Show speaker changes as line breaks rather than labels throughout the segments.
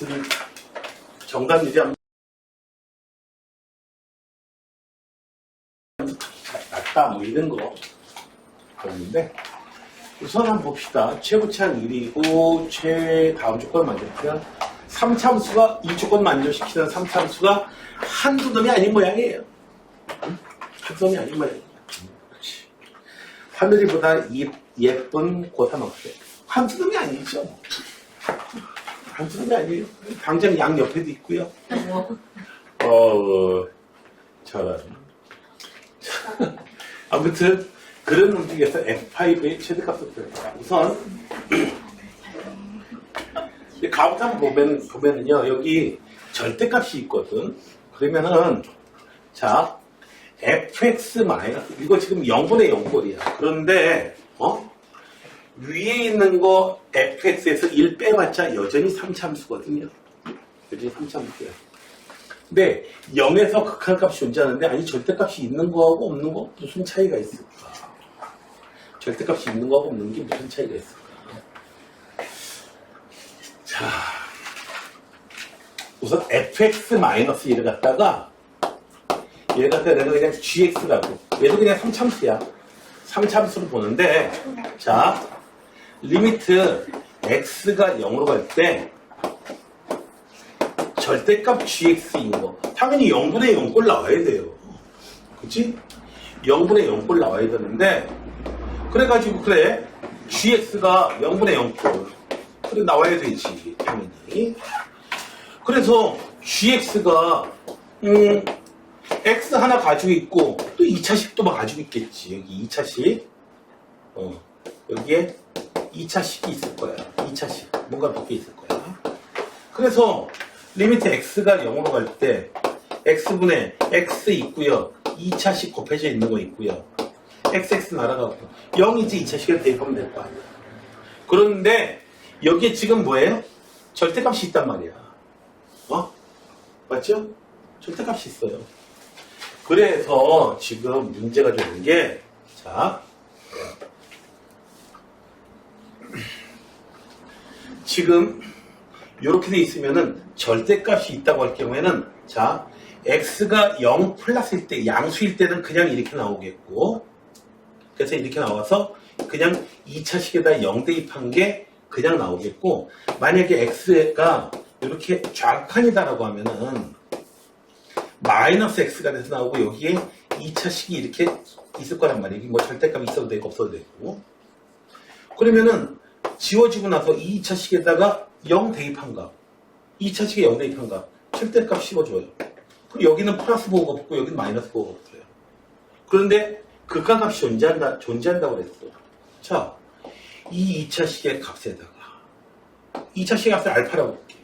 x를 정답률이 낮다 뭐 이런 거 그랬는데 우선 한번 봅시다. 최고치한 1이고 최다음 조건 만족하면 3참수가 이 조건 만족시키는 3참수가 한두 놈이 아닌 모양이에요. 한두 놈이 아닌 모양이에요. 그렇지. 하늘이보다 예쁜 고3학생. 한두 놈이 아니죠. 한두 놈이 아니에요. 당장 양 옆에도 있고요. 저런. 아무튼 그런 움직에서 F5의 최대값을 구해요. 우선 가부터 한번 보면은요, 여기 절대값이 있거든. 그러면은 자 fx 마이너스 이거 지금 0분의 0꼴이야. 그런데 위에 있는 거 fx에서 1 빼봤자 여전히 3참수거든요. 여전히 3참수야. 근데 0에서 극한값이 존재하는데 아니 절대값이 있는 거하고 없는 거 무슨 차이가 있을까? 절대값이 있는 거하고 없는 게 무슨 차이가 있을까? 자, 우선 fx-1을 갖다가 내가 그냥 gx라고 얘도 그냥 3참수야. 3참수를 보는데 자, 리미트 x가 0으로 갈 때 절대값 gx인 거 당연히 0분의 0꼴 나와야 돼요. 그치? 0분의 0꼴 나와야 되는데 그래가지고 그래 gx가 0분의 0꼴 그래 나와야 되지 당연히. 그래서 gx가 x 하나 가지고 있고 또 2차식도 막 가지고 있겠지. 여기 2차식 여기에 2차식이 있을 거야. 2차식 뭔가 몇 개 있을 거야. 그래서 리미트 x가 0으로 갈 때 x분의 x 있고요. 2차식 곱해져 있는 거 있고요. xx 날아가고 0이지 2차식을 대입하면 될 거 아니야. 그런데 여기에 지금 뭐예요? 절대값이 있단 말이야. 맞죠? 절대값이 있어요. 그래서 지금 문제가 되는 게 자 지금 이렇게 돼 있으면은 절대값이 있다고 할 경우에는 자 x가 0 플러스일 때 양수일 때는 그냥 이렇게 나오겠고 그래서 이렇게 나와서 그냥 2차식에다 0 대입한 게 그냥 나오겠고 만약에 x가 이렇게 좌칸이다라고 하면은 마이너스 x가 돼서 나오고 여기에 2차식이 이렇게 있을 거란 말이에요. 뭐 절대값이 있어도 되고 없어도 되고 그러면은 지워지고 나서 이 2차식에다가 0 대입한 값 2차식에 0 대입한 값 절대값 씹어줘요. 그럼 여기는 플러스 보호가 붙고 여기는 마이너스 보호가 붙어요. 그런데 극한값이 존재한다고 그랬어. 자, 이 2차식의 값에다가 2차식의 값을 알파라고 볼게요.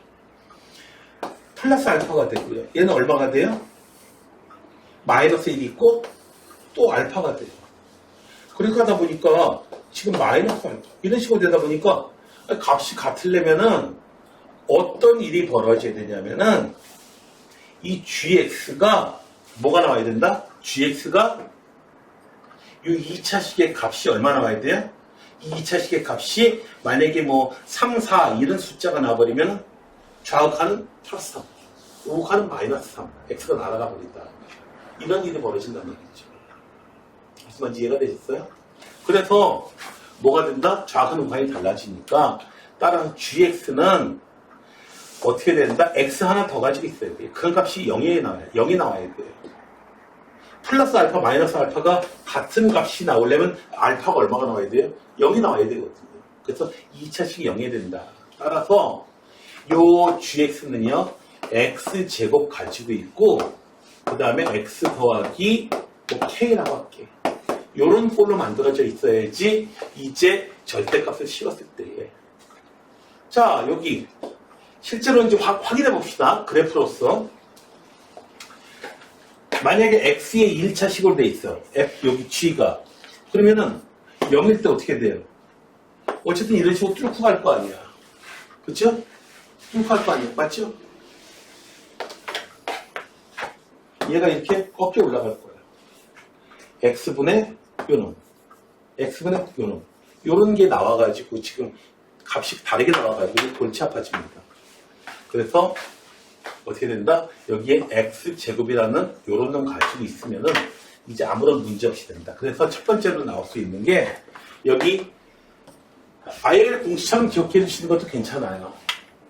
플러스 알파가 되고요. 얘는 얼마가 돼요? 마이너스 1이 있고 또 알파가 돼요. 그렇게 하다 보니까 지금 마이너스 알파 이런 식으로 되다 보니까 값이 같으려면은 어떤 일이 벌어져야 되냐면은 이 gx가 뭐가 나와야 된다? gx가 이 2차식의 값이 얼마 나와야 돼요? 이 2차식의 값이 만약에 뭐 3, 4 이런 숫자가 나와버리면 좌우칸은 플러스 3, 우우칸은 마이너스 3, x가 날아가 버린다. 이런 일이 벌어진단 말이죠. 무슨 말인지 이해가 되셨어요? 그래서 뭐가 된다? 좌우칸, 우우칸이 달라지니까 따라서 gx는 어떻게 된다? x 하나 더 가지고 있어야 돼요. 그 값이 0이 나와야 돼요. 플러스 알파, 마이너스 알파가 같은 값이 나오려면 알파가 얼마가 나와야 돼요? 0이 나와야 되거든요. 그래서 2차식이 0이 된다. 따라서 요 gx는요 x제곱 가지고 있고 그 다음에 x 더하기 뭐 k라고 할게. 요런 꼴로 만들어져 있어야지 이제 절대값을 씌웠을 때에 자 여기 실제로 이제 확인해 봅시다. 그래프로서 만약에 x의 1차식으로 돼 있어. f 여기 g가 그러면은 0일 때 어떻게 돼요? 어쨌든 이런 식으로 뚫고 갈 거 아니야. 그쵸? 뚫고 갈 거 아니야. 맞죠? 얘가 이렇게 꺾여 올라갈 거야. x분의 요놈 x분의 요놈 요런 게 나와가지고 지금 값이 다르게 나와가지고 골치 아파집니다. 그래서 어떻게 된다? 여기에 x제곱이라는 요런 놈 가지고 있으면은 이제 아무런 문제 없이 된다. 그래서 첫 번째로 나올 수 있는 게 여기 아예 공식처럼 기억해 주시는 것도 괜찮아요.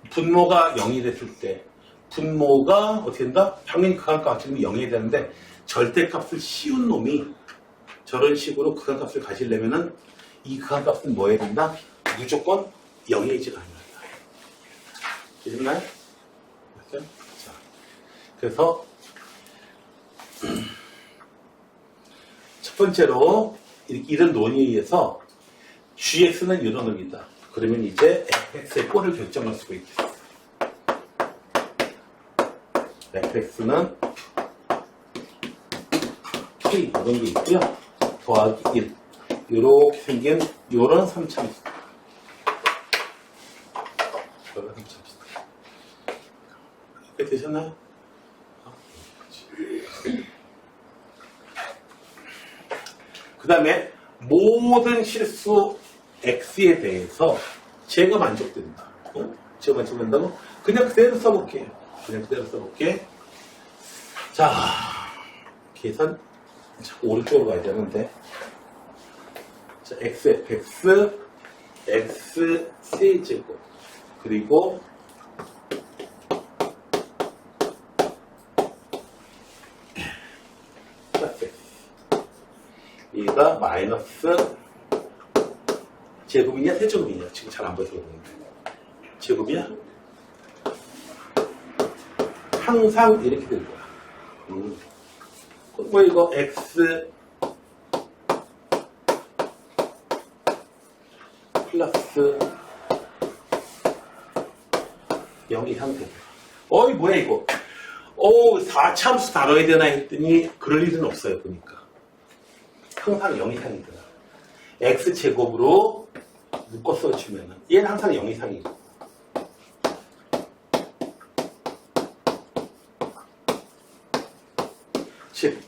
분모가 0이 됐을 때 분모가 어떻게 된다? 당연히 극한값 가지고 0이 되는데 절대값을 씌운 놈이 저런 식으로 극한값을 가지려면은 이 극한값은 뭐 해야 된다? 무조건 0이지가 아니라. 이해됐나요? 자, 그래서 첫 번째로 이런 논의에 의해서 gx는 이런 놈이다. 그러면 이제 fx의 꼴을 결정할 수가 있겠어. fx는 k 이런 게 있고요. 더하기 1 이렇게 생긴 이런 3참수. 이런 3참수. 이렇게 되셨나요? 그 다음에 모든 실수 x에 대해서 제가 만족된다. 제가 만족된다고? 그냥 그대로 써볼게요. 자, 계산 자꾸 오른쪽으로 가야 되는데, 자, xfx x 세제곱 그리고 얘가 마이너스 제곱이냐 세제곱이냐 지금 잘 안 보여서 그러는데 제곱이냐? 항상 이렇게 될 거야. 뭐 이거 x 플러스 0 이상 되고 어이 뭐야 이거 4참수 다뤄야 되나 했더니 그럴 일은 없어요. 보니까 항상 0 이상이더라. x제곱으로 묶어 써주면은 얘는 항상 0 이상이고 즉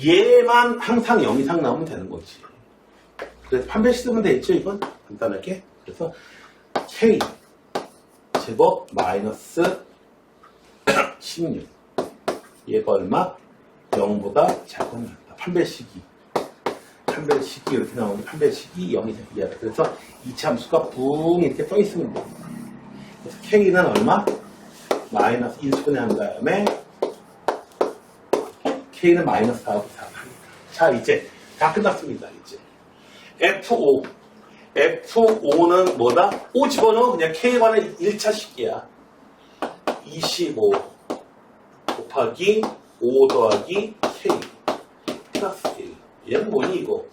얘만 항상 0 이상 나오면 되는 거지. 그래서 판별식 쓰면 되겠죠 이건? 간단하게. 그래서 k 제곱 마이너스 16 얘가 얼마? 0보다 작은 거다. 판별식이 이렇게 나오는데 판별식이 0이 되야 돼. 그래서 이차함수가 붕 이렇게 떠 있으면 돼. 그래서 k는 얼마? 마이너스 인수분해 한 다음에 k는 마이너스 4하고 4. 자 이제 다 끝났습니다. 이제 F5는 뭐다? 5 집어넣으면 그냥 K에 관한 1차식이야. 25 곱하기 5 더하기 K 플러스 1. 얘는 뭐니 이거?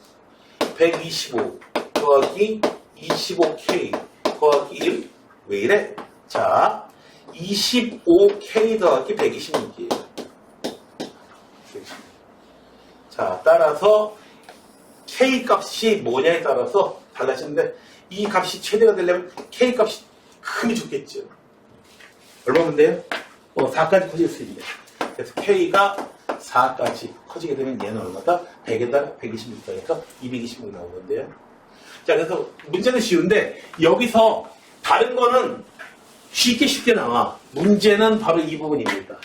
125 더하기 25K 더하기 1. 왜 이래? 자, 25K 더하기 126이에요. 자, 따라서 K 값이 뭐냐에 따라서 달라지는데 이 값이 최대가 되려면 K 값이 크면 좋겠죠. 얼마면 돼요? 4까지 커질 수 있네. 그래서 K가 4까지 커지게 되면 얘는 얼마다? 100에다가 126이니까 226 나오는데요. 자, 그래서 문제는 쉬운데 여기서 다른 거는 쉽게 나와. 문제는 바로 이 부분입니다.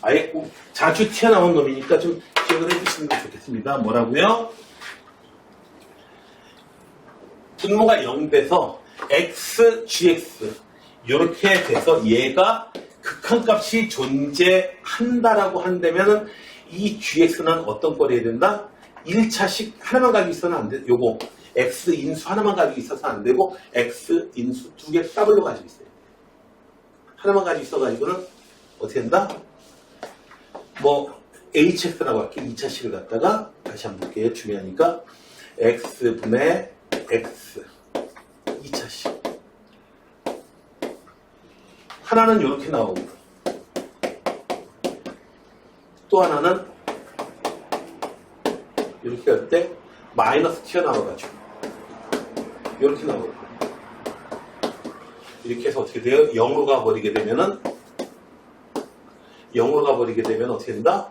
아예 자주 튀어나온 놈이니까 좀 기억을 해주시는 게 좋겠습니다. 뭐라고요? 분모가 0 돼서 x, gx 이렇게 돼서 얘가 극한값이 존재한다라고 한다면은 이 gx는 어떤 꼴이 해야 된다? 1차식 하나만 가지고 있어서는 안 돼. 요거 x 인수 하나만 가지고 있어서 안 되고 x 인수 두 개 더블로 가지고 있어요. 하나만 가지고 있어가지고는 어떻게 된다? 뭐 hx라고 할게. 2차식을 갖다가 다시 한번 볼게요. 중요하니까 x분의 x 2차식 하나는 이렇게 나오고 또 하나는 이렇게 할 때 마이너스 튀어나와가지고 이렇게 나오고 이렇게 해서 어떻게 돼요? 0으로 가버리게 되면은 0으로 가버리게 되면 어떻게 된다?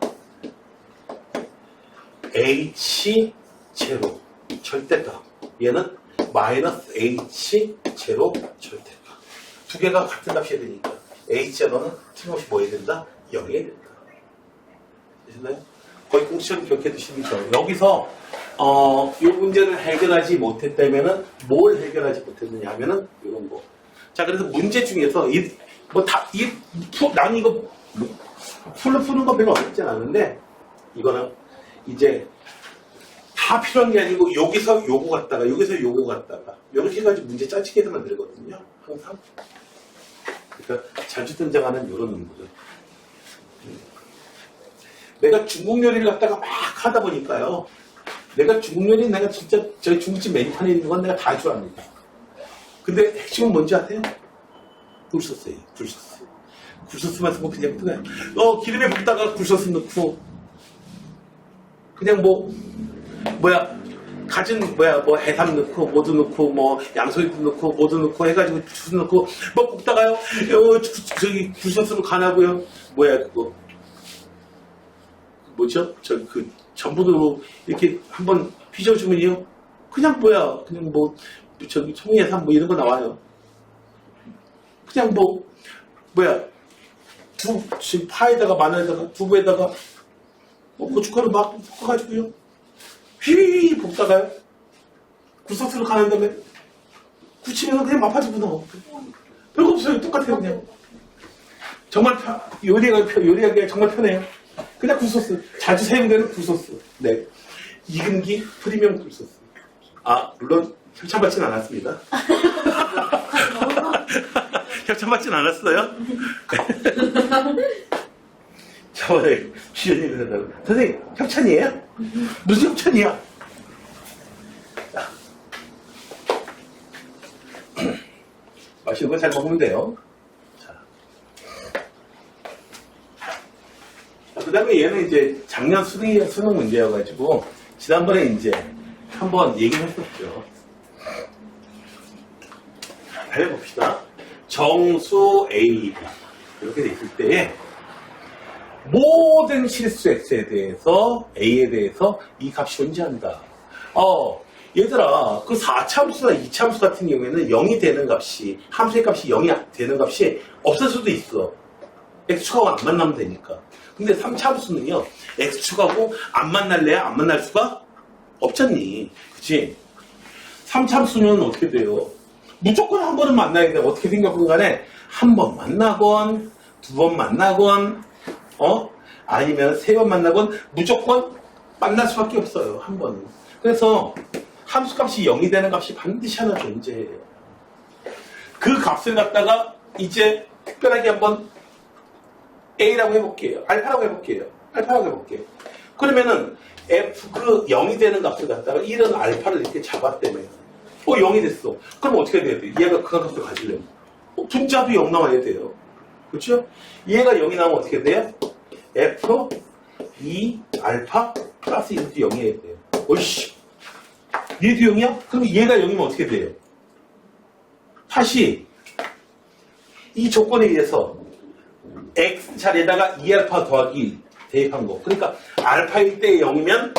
h 제로 절대값 얘는 마이너스 h 제로 절대값 두 개가 같은 값이어야 되니까 H자로는 틀림없이 뭐 해야 된다? 0이 해야 된다. 되셨나요? 거의 공식처럼 기억해 두시면 좋아요. 여기서 이 문제를 해결하지 못했다면은 뭘 해결하지 못했느냐 하면은 이런 거. 자, 그래서 문제 중에서 난 이거 풀로 푸는 거 별로 어렵지 않았는데 이거는 이제 다 필요한 게 아니고 여기서 요거 갔다가 여기서 요거 갔다가 이렇게 해가지고 문제 짜치게 만들거든요. 항상. 그러니까 자주 등장하는 이런 문구들. 내가 중국 요리를 갖다가 막 하다 보니까요. 내가 중국 요리 내가 진짜 저희 중국집 메뉴판에 있는 건 내가 다 좋아합니다. 근데 핵심은 뭔지 아세요? 굴소스예요. 굴소스. 굴소스만 쓰면 그냥 뜨거워요. 기름에 볶다가 굴소스 넣고 그냥 해삼 넣고 뭐도 넣고 뭐 양소리도 넣고 뭐도 넣고 해가지고 주스 넣고 뭐 볶다가요. 저기 굴소스로 간하고요. 그거 뭐죠? 전부도 이렇게 한번 휘저어주면요. 그냥 저기 청예삼 이런 거 나와요. 그냥 지금 파에다가 마늘에다가 두부에다가 고춧가루 막 볶아가지고요. 휘휘휘 볶다가요. 굴소스로 가는 다음에 굳히면 그냥 마파두부 넣어. 별거 없어요. 똑같아요. 그냥. 정말 요리하기가 정말 편해요. 그냥 굴소스. 자주 사용되는 굴소스. 네. 이금기 프리미엄 굴소스. 물론 협찬받지는 않았습니다. 협찬받지는 않았어요. 저번에 주연이 그러더라고요. 선생님, 협찬이에요? 무슨 협찬이야? 자. 맛있는 거 잘 먹으면 돼요. 자. 그 다음에 얘는 이제 작년 수능 문제여가지고, 지난번에 이제 한번 얘기를 했었죠. 해봅시다. 정수 A, 이렇게 돼 있을 때에, 모든 실수 X에 대해서 A에 대해서 이 값이 존재한다. 얘들아, 그 4차함수나 2차함수 같은 경우에는 0이 되는 값이, 함수의 값이 0이 되는 값이 없을 수도 있어. X축하고 안 만나면 되니까. 근데 3차함수는요, X축하고 안 만날래야 안 만날 수가 없잖니. 그치? 3차함수는 어떻게 돼요? 무조건 한 번은 만나야 돼. 어떻게 생각하건 간에 한 번 만나건, 두 번 만나건, 아니면 세 번 만나건 무조건 만날 수밖에 없어요. 한 번은. 그래서 함수값이 0이 되는 값이 반드시 하나 존재해요. 그 값을 갖다가 이제 특별하게 한번 A라고 해볼게요. 알파라고 해볼게요. 그러면은 그 0이 되는 값을 갖다가 이런 알파를 이렇게 잡았다면 0이 됐어. 그럼 어떻게 해야 돼? 얘가 그 값을 가지려면 분자도 0 나와야 돼요. 그렇죠? 얘가 0이 나오면 어떻게 돼요? F 2 알파 플러스 1도 0이어야 돼요. 오이씨. 얘도 0이야? 그럼 얘가 0이면 어떻게 돼요? 다시 이 조건에 의해서 x 자리에다가 2알파 더하기 1 대입한 거. 그러니까 알파일 때 0이면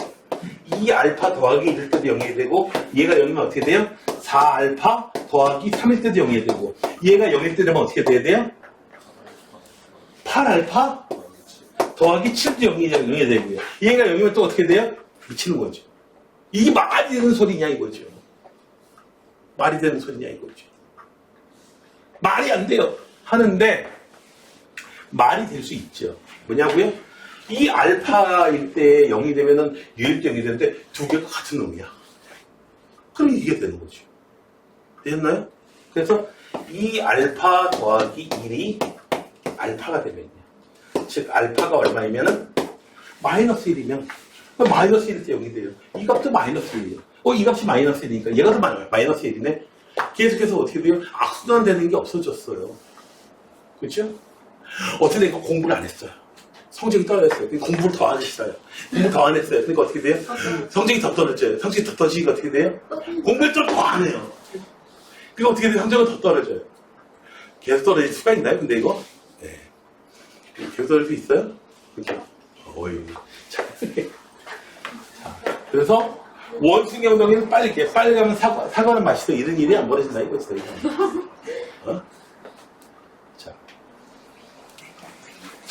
2알파 더하기 1일 때도 0이 되고 얘가 0이면 어떻게 돼요? 4알파 더하기 3일 때도 0이 되고 얘가 0일 때 되면 어떻게 돼야 돼요? 8알파 더하기 7도 0이 되고요. 얘가 0이면 또 어떻게 돼요? 미치는 거죠. 이게 말이 되는 소리냐 이거죠. 말이 되는 소리냐 이거죠. 말이 안 돼요. 하는데 말이 될 수 있죠. 뭐냐고요? 이 알파일 때 0이 되면은 유일 때 0이 되는데 두 개가 같은 놈이야. 그럼 이게 되는 거죠. 되셨나요? 그래서 이 알파 더하기 1이 알파가 되면요. 즉 알파가 얼마이면은 마이너스 1이면 마이너스 1일 때 0이 돼요. 이 값도 마이너스 1이에요. 이 값이 마이너스 1이니까 얘가 더 마이너스 1이네. 계속해서 어떻게 돼요? 악순환 되는 게 없어졌어요. 그렇죠? 어쨌든 이거 공부를 안 했어요. 성적이 떨어졌어요. 공부를 더 안 했어요. 공부 더 안 했어요. 그러니까 어떻게 돼요? 성적이 더 떨어져요. 성적이 더 떨어지니까 어떻게 돼요? 공부를 좀 더 안 해요. 그러니까 어떻게 돼요? 성적은 더 떨어져요. 계속 떨어질 수가 있나요? 근데 이거? 네. 계속 떨어질 수 있어요? 그렇죠? 자, 그래서 원숭이형동이는 빨리 가면 사과는 맛있어. 이런 일이 안 벌어진다 이거지.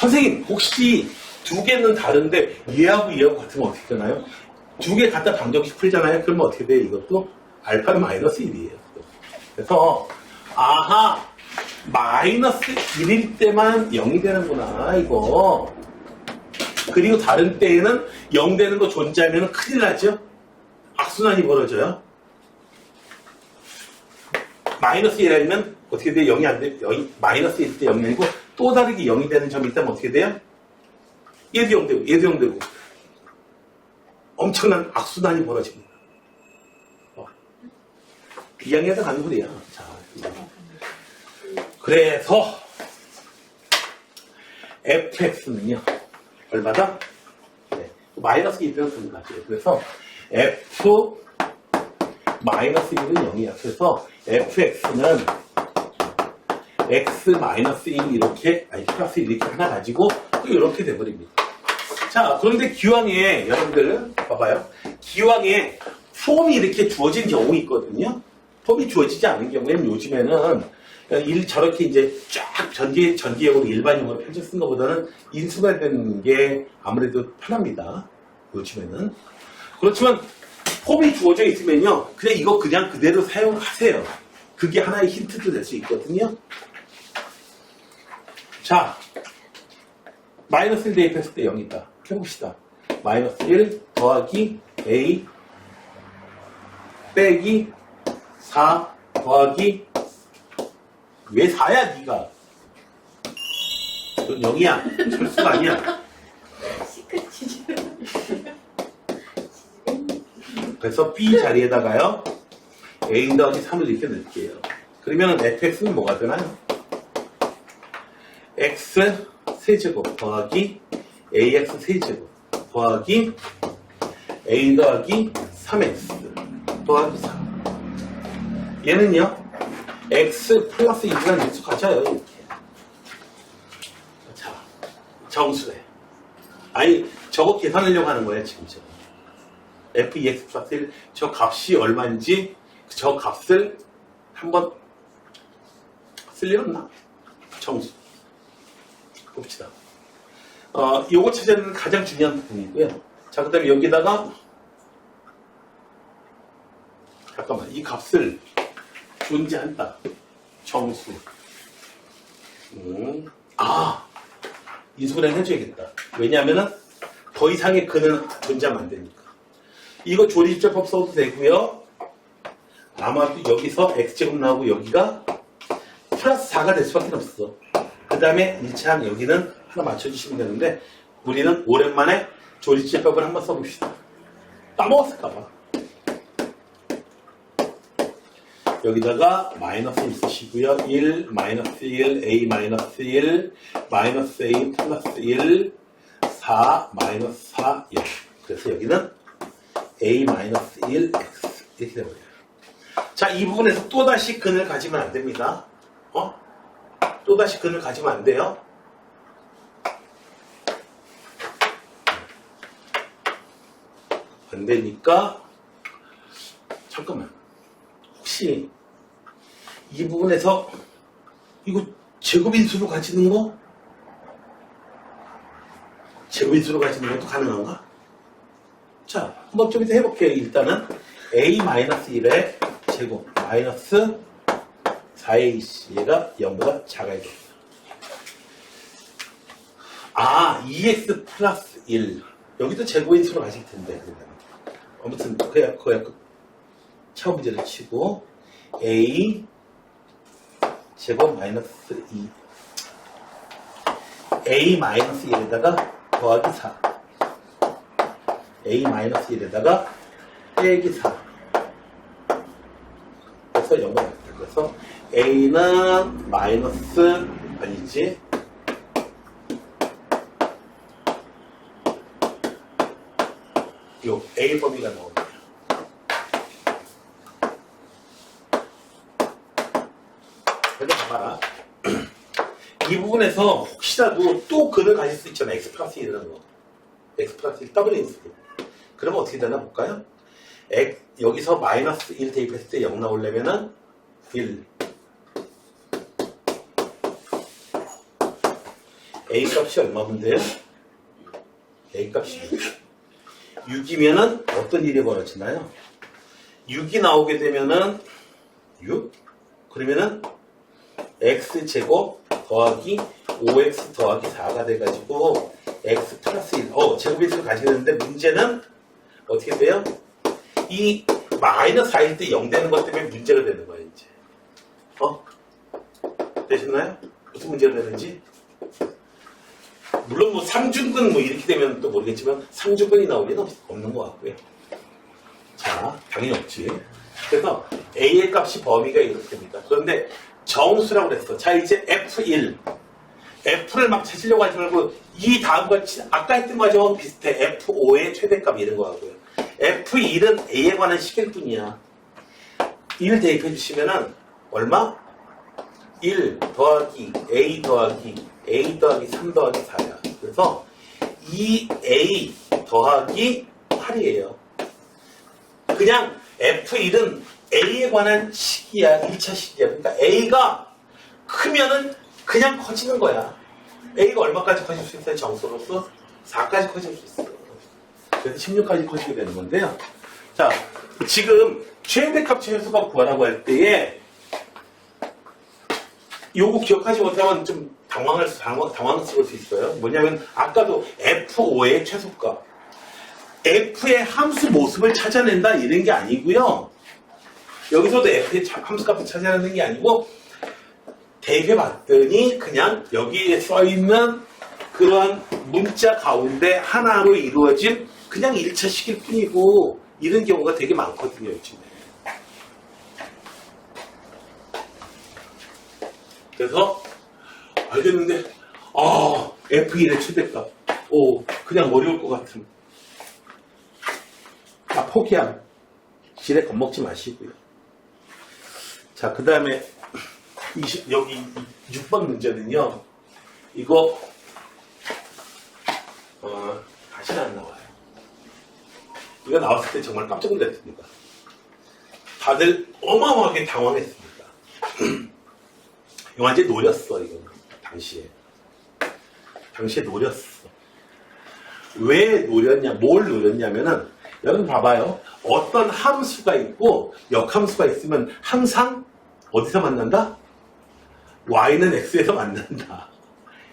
선생님 혹시 두 개는 다른데 얘하고 얘하고 같으면 어떻게 되나요? 두 개 갖다 방정식 풀잖아요. 그러면 어떻게 돼요? 이것도 알파는 마이너스 1이에요. 그래서 아하 마이너스 1일 때만 0이 되는구나 이거. 그리고 다른 때에는 0 되는 거 존재하면 큰일 나죠? 악순환이 벌어져요. 마이너스 1이면 어떻게 돼요? 0이 안 돼요? 마이너스 1일 때 0이 아니고 또 다르게 0이 되는 점이 있다면 어떻게 돼요? 얘도 0 되고 얘도 0 되고 엄청난 악순환이 벌어집니다. 비양에서 가는 소리야. 자, 그래서 fx는요 얼마다? 네, 마이너스 1이라는 소리가 나죠. 그래서 f 마이너스 1은 0이야. 그래서 fx는 x 마이너스 1 이렇게 아니 플러스 1 이렇게 하나 가지고 또 이렇게 돼버립니다. 자, 그런데 기왕에 여러분들 봐봐요. 기왕에 폼이 이렇게 주어진 경우 있거든요. 폼이 주어지지 않은 경우에는 요즘에는 저렇게 이제 쫙 전기형으로 일반형으로 편지 쓴 것보다는 인수가 되는 게 아무래도 편합니다. 요즘에는. 그렇지만 폼이 주어져 있으면요. 그냥 이거 그냥 그대로 사용하세요. 그게 하나의 힌트도 될 수 있거든요. 자, 마이너스 1 대입했을 때 0이다. 해봅시다. 마이너스 1 더하기 a 빼기 4 더하기 왜 4야 니가? 넌 0이야. 철수가 아니야. 그래서 b 자리에다가요. a 더하기 3을 이렇게 넣을게요. 그러면 fx는 뭐가 되나요? x 세제곱 더하기 ax 세제곱 더하기 a 더하기 3x 더하기 4. 얘는요 x 플러스 2가 뉴스 가져요. 이렇게. 자, 정수래. 아니 저거 계산하려고 하는 거예요 지금. f2x 플러스 1 저 값이 얼마인지 저 값을 한번 쓸 일 없나? 정수. 봅시다. 요거 찾아내는 가장 중요한 부분이고요. 자, 그 다음에 여기다가 잠깐만 이 값을 존재한다. 정수. 인수분해 해줘야겠다. 왜냐하면은 더 이상의 근은 존재하면 안 되니까. 이거 조리집제법 써도 되고요. 아마도 여기서 x제곱 나오고 여기가 플러스 4가 될 수밖에 없어. 그 다음에 1차항 여기는 하나 맞춰주시면 되는데 우리는 오랜만에 조리집제법을 한번 써봅시다. 까먹었을까봐. 여기다가 마이너스 1 쓰시고요. 1, 마이너스 1, a 마이너스 1, 마이너스 a 플러스 1, 4, 마이너스 4, 1. 그래서 여기는 a 마이너스 1, x 이렇게 되버려요. 자, 이 부분에서 또다시 근을 가지면 안 됩니다. 또다시 근을 가지면 안 돼요. 안 되니까 잠깐만. 혹시 이 부분에서 이거 제곱인수로 가지는 거? 제곱인수로 가지는 것도 가능한가? 자, 한번 좀 이따 해볼게요. 일단은 a-1의 제곱 마이너스 4ac 얘가 0보다 작아야 됩니다. 2x 플러스 1 여기도 제곱인수로 가실 텐데 아무튼 그야 차후 문제를 치고 a 제곱 마이너스 2 a 마이너스 1에다가 더하기 4 a 마이너스 1에다가 빼기 4 그래서 0을 합니다. 그래서 a는 마이너스 아니지 요 a 범위가 나옵니다. 그래서 봐봐라. 이 부분에서 혹시라도 또 근을 가질 수 있잖아. x 플러스 1이라는 거. x 플러스 1 더블 인수. 그러면 어떻게 되나 볼까요? 여기서 마이너스 1 대입했을 때 0 나오려면은 1 A 값이 얼마면 돼요? A 값이 6. 6이면은 어떤 일이 벌어지나요? 6이 나오게 되면은 6? 그러면은 x제곱 더하기 5x 더하기 4가 돼가지고 x 플러스 1. 제곱일수를 가지게 되는데 문제는 어떻게 돼요? 이 마이너스 4일 때 0 되는 것 때문에 문제가 되는 거예요, 이제. 되셨나요? 무슨 문제가 되는지? 물론 뭐 상중근 뭐 이렇게 되면 또 모르겠지만 상중근이 나올 리는 없는 것 같고요. 자, 당연히 없지. 그래서 A의 값이 범위가 이렇게 됩니다. 그런데 정수라고 그랬어. 자, 이제 F1. F를 막 찾으려고 하지 말고 이 다음과 아까 했던 과정하고 비슷해. F5의 최대값 이런 거 하고요. F1은 A에 관한 식일 뿐이야. 1 대입해 주시면은 얼마? 1 더하기 A 더하기 3 더하기 4야. 그래서 2A 더하기 8이에요. 그냥 F1은 A에 관한 식이야. 1차 식이야. 그러니까 A가 크면은 그냥 커지는 거야. A가 얼마까지 커질 수 있어요? 정수로서 4까지 커질 수 있어요. 그래서 16까지 커지게 되는 건데요. 자, 지금 최대값 최소값 구하라고 할 때에 요거 기억하지 못하면 좀 당황스러울 수 있어요. 뭐냐면 아까도 F5의 최소값, F의 함수 모습을 찾아낸다 이런 게 아니고요. 여기서도 F의 함수값을 찾아내는 게 아니고 대입해 봤더니 그냥 여기에 써있는 그런 문자 가운데 하나로 이루어진 그냥 1차 식일 뿐이고 이런 경우가 되게 많거든요. 요즘에. 그래서 알겠는데 F1의 최대값 그냥 어려울 것 같은 포기함. 지레 겁먹지 마시고요. 자, 그 다음에 여기 6번 문제는요. 이거 다시는 안 나와요. 이거 나왔을 때 정말 깜짝 놀랐습니다. 다들 어마어마하게 당황했습니다. 이거 완전히 노렸어. 이거 당시에 노렸어. 왜 노렸냐, 뭘 노렸냐면은 여러분 봐봐요. 어떤 함수가 있고 역함수가 있으면 항상 어디서 만난다? y는 x에서 만난다.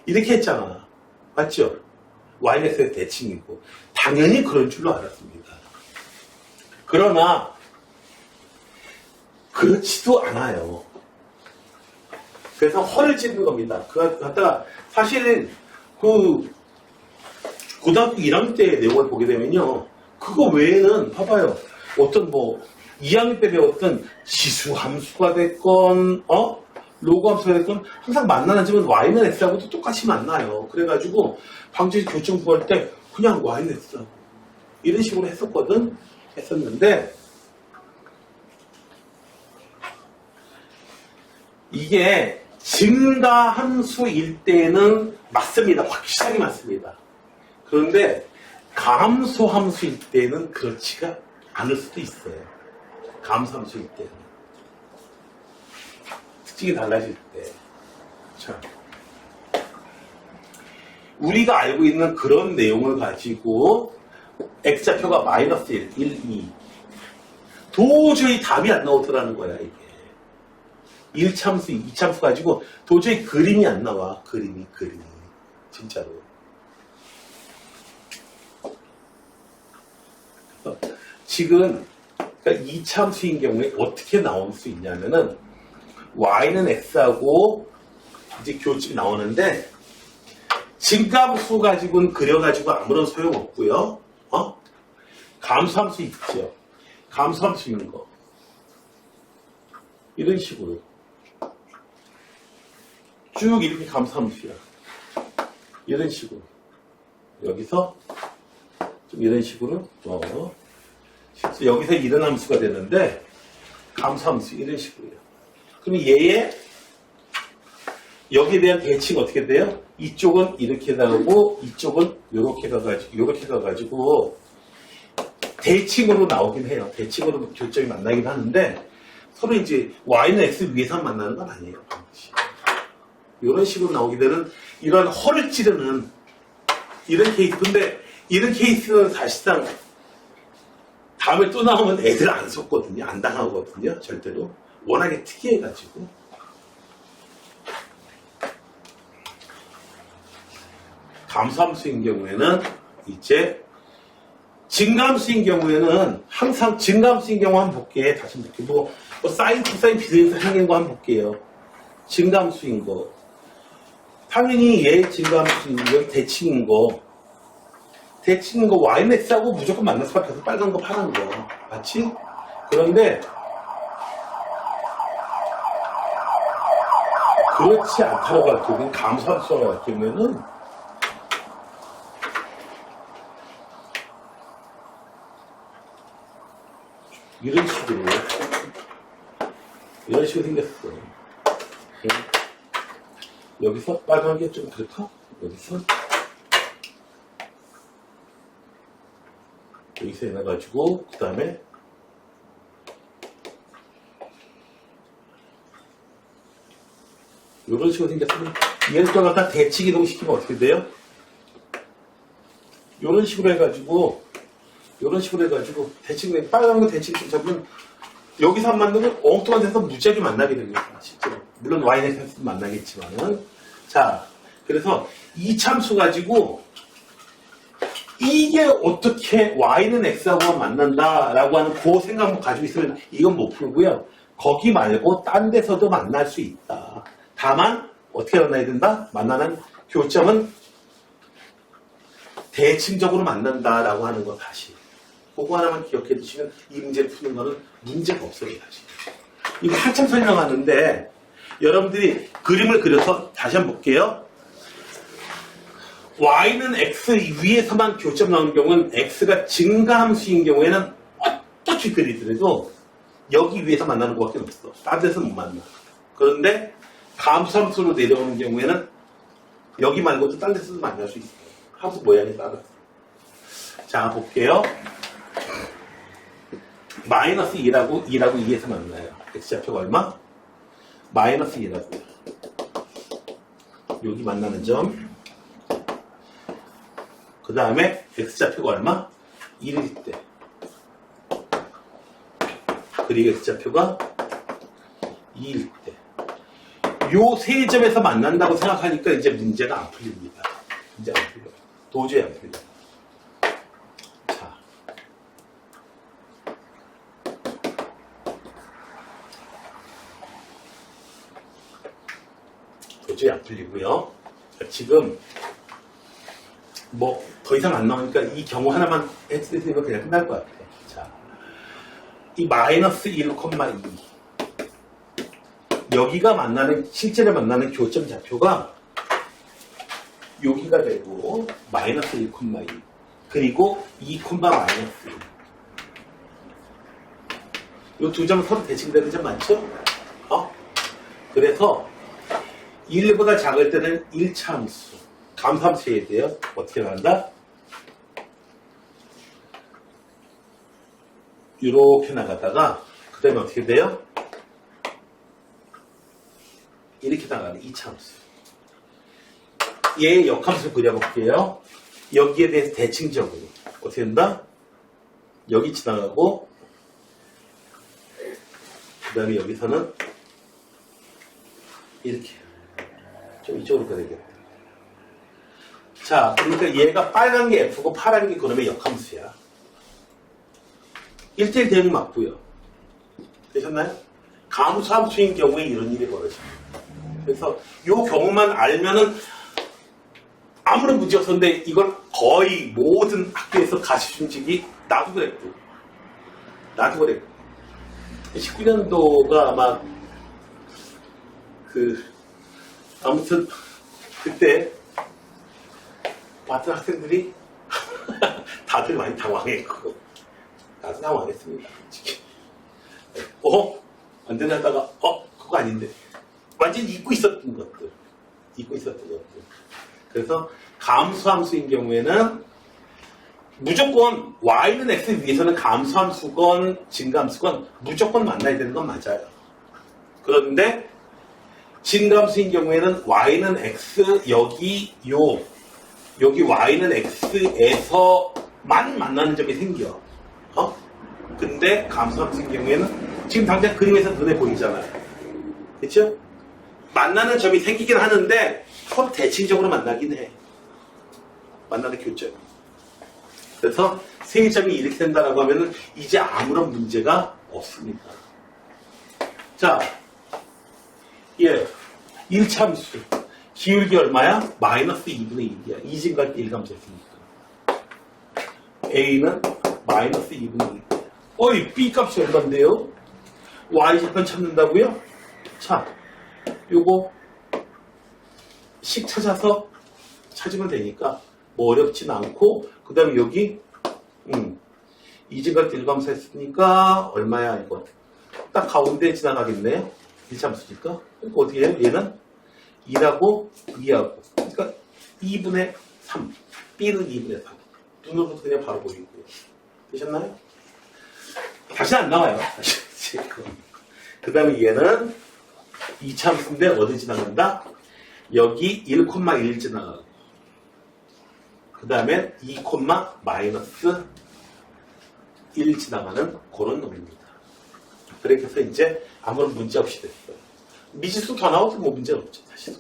이렇게 했잖아. 맞죠? y는 x에서 대칭이고 당연히 그런 줄로 알았습니다. 그러나 그렇지도 않아요. 그래서 허를 찌는 겁니다. 그거 갖다가 사실은 고등학교 1학년 때 내용을 보게 되면요. 그거 외에는 봐봐요. 어떤 2학년 때 배웠던 지수함수가 됐건 로그 함수가 됐건 항상 만나는 점은 y는 x하고도 똑같이 만나요. 그래가지고 방정식 교점 구할 때 그냥 y는 x 이런 식으로 했었는데 이게 증가함수일 때는 맞습니다. 확실하게 맞습니다. 그런데 감소함수일 때는 그렇지가 않을 수도 있어요. 감소함수일 때는. 특징이 달라질 때. 자, 우리가 알고 있는 그런 내용을 가지고 x좌표가 마이너스 1, 2 도저히 답이 안 나오더라는 거야 이게. 1참수, 2참수 가지고 도저히 그림이 안 나와. 그림이 진짜로. 지금 그러니까 2참수인 경우에 어떻게 나올 수 있냐면은 y는 x하고 이제 교집이 나오는데 증감수 가지고는 그려가지고 아무런 소용 없고요. 감소함수 있죠. 감소함수 있는 거 이런 식으로 쭉 이렇게 감소함수야. 이런 식으로 여기서 좀 이런 식으로 여기서 이런 함수가 되는데 감소함수 이런 식으로요. 그럼 얘의 여기에 대한 대칭 어떻게 돼요? 이쪽은 이렇게 나오고 이쪽은 이렇게 가가지고 대칭으로 나오긴 해요. 대칭으로 교점이 만나긴 하는데 서로 이제 y는 x 위에서 만나는 건 아니에요. 이런 식으로 나오게 되는 이런 허를 찌르는 이런 케이스. 근데 이런 케이스는 사실상 다음에 또 나오면 애들 안 속거든요. 안 당하거든요. 절대로. 워낙에 특이해가지고. 감소함수인 경우에는 이제 증감수인 경우에는 항상 증감수인 경우 한번 볼게. 다시 볼게. 뭐 사인, 코사인, 비례해서 생긴 거 한번 볼게요. 증감수인 거. 당연히 얘 증감수인 거, 대칭인 거. 대칭인 거 YX하고 무조건 만날 수밖에 없어. 빨간 거, 파란 거. 맞지? 그런데 그렇지 않다고 할 경우는 감소함수라고 할 경우에는 이런 식으로 생겼어. 여기서 빨간 게 좀 그렇다? 여기서 해놔가지고, 그 다음에 이런 식으로 생겼으면 얘를 또 갖다 대칭 이동시키면 어떻게 돼요? 이런 식으로 해가지고 대칭, 빨간 거 대칭 잡으면 여기서 안 맞는 건 엉뚱한 데서 무지하게 만나게 됩니다. 실제로. 물론 Y넷에서 만나겠지만은. 자, 그래서 이 참수 가지고 이게 어떻게 Y는 X하고 만난다라고 하는 그 생각만 가지고 있으면 이건 못 풀고요. 거기 말고 딴 데서도 만날 수 있다. 다만 어떻게 만나야 된다? 만나는 교점은 대칭적으로 만난다라고 하는 거 다시. 그거 하나만 기억해 두시면 이 문제를 푸는 거는 문제가 없어요. 다시. 이거 한참 설명하는데 여러분들이 그림을 그려서 다시 한번 볼게요. Y는 X 위에서만 교점 나오는 경우는 X가 증가함수인 경우에는 어떻게 그리더라도 여기 위에서 만나는 것밖에 없어. 딴 데서 못 만나. 그런데 감소함수로 내려오는 경우에는 여기 말고도 딴 데서도 만날 수 있어요. 함수 모양에 따라서. 자, 볼게요. 마이너스 2라고 2에서 만나요. X좌표가 얼마? 마이너스 2라고요. 여기 만나는 점. 그 다음에 X좌표가 얼마? 1일 때. 그리고 X좌표가 2일 때. 요 세 점에서 만난다고 생각하니까 이제 문제가 안 풀립니다. 이제 안 풀려요. 도저히 안 풀려요. 자. 도저히 안 풀리고요. 지금 뭐 더 이상 안 나오니까 이 경우 하나만 해주시면 그냥 끝날 것 같아요. 자, 이 마이너스 1,2 여기가 만나는 실제로 만나는 교점 좌표가 여기가 되고 마이너스 1,2 그리고 2, 마이너스 1 이 두 점은 서로 대칭되는 점 맞죠? 그래서 1보다 작을 때는 1차 함수 감소함수해야 돼요. 어떻게 나간다? 이렇게 나가다가 그 다음에 어떻게 돼요? 이렇게 나가는 2차 함수. 얘의 역함수 그려볼게요. 여기에 대해서 대칭적으로 어떻게 된다? 여기 지나가고 그 다음에 여기서는 이렇게 좀 이쪽으로 그려야겠다. 자, 그러니까 얘가 빨간 게 F고 파란 게 그놈의 역함수야. 1대1 대응이 맞고요. 되셨나요? 감소함수인 경우에 이런 일이 벌어집니다. 그래서 이 경우만 알면은 아무런 문제 없었는데 이걸 거의 모든 학교에서 가시중직이 나도 그랬고 19년도가 아마 아무튼 그때 봤던 학생들이 다들 많이 당황했고 나도 당황했습니다. 솔직히. 안 되나 하다가 그거 아닌데 완전히 잊고 있었던 것들. 그래서 감소함수인 경우에는 무조건 Y는 X 위에서는 감소함수건 증가함수건 무조건 만나야 되는 건 맞아요. 그런데 진감수인 경우에는 y는 x, 여기 y는 x에서만 만나는 점이 생겨. 근데 감수함수인 경우에는 지금 당장 그림에서 눈에 보이잖아요. 그렇죠? 만나는 점이 생기긴 하는데 서로 대칭적으로 만나긴 해. 만나는 교점. 그래서 세 점이 이렇게 된다라고 하면은 이제 아무런 문제가 없습니다. 자, 예, 1참수. 기울기 얼마야? 마이너스 2분의 1이야. 이진갈 때 1감수했으니까. A는 마이너스 2분의 1. 어이, B 값이 얼마인데요? Y좌편 찾는다고요? 자, 요거 식 찾아서 찾으면 되니까 뭐 어렵진 않고, 그 다음에 여기 이진갈 때 1감수했으니까 얼마야 이거? 딱 가운데 지나가겠네요. 1참수니까. 그러니까 어떻게 해요? 얘는 2하고 2하고. 그러니까 2분의 3. B는 2분의 3. 눈으로도 그냥 바로 보이고요. 되셨나요? 다시 안 나와요. 그 다음에 얘는 2참수인데 어디 지나간다? 여기 1,1 지나가고. 그 다음에 2, 마이너스 1 지나가는 그런 놈입니다. 그렇게 해서 이제 아무런 문제 없이 됐어요. 미지수 더 나와도 뭐 문제는 없죠. 사실.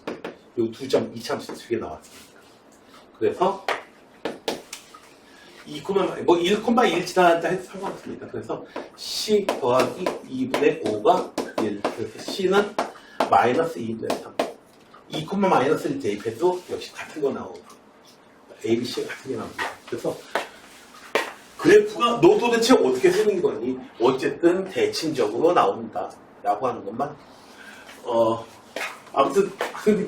요 두 점, 2참수 두 개 나왔으니까. 그래서 1,1 지나간다 해도 상관없습니다. 그래서 C 더하기 2분의 5가 1. 그래서 C는 마이너스 2분의 3. 2, 마이너스 1 대입해도 역시 같은 거 나오고. A, B, C 같은 게 나옵니다. 그래서 그래프가 너 도대체 어떻게 쓰는 거니? 어쨌든 대칭적으로 나온다. 라고 하는 것만. 아무튼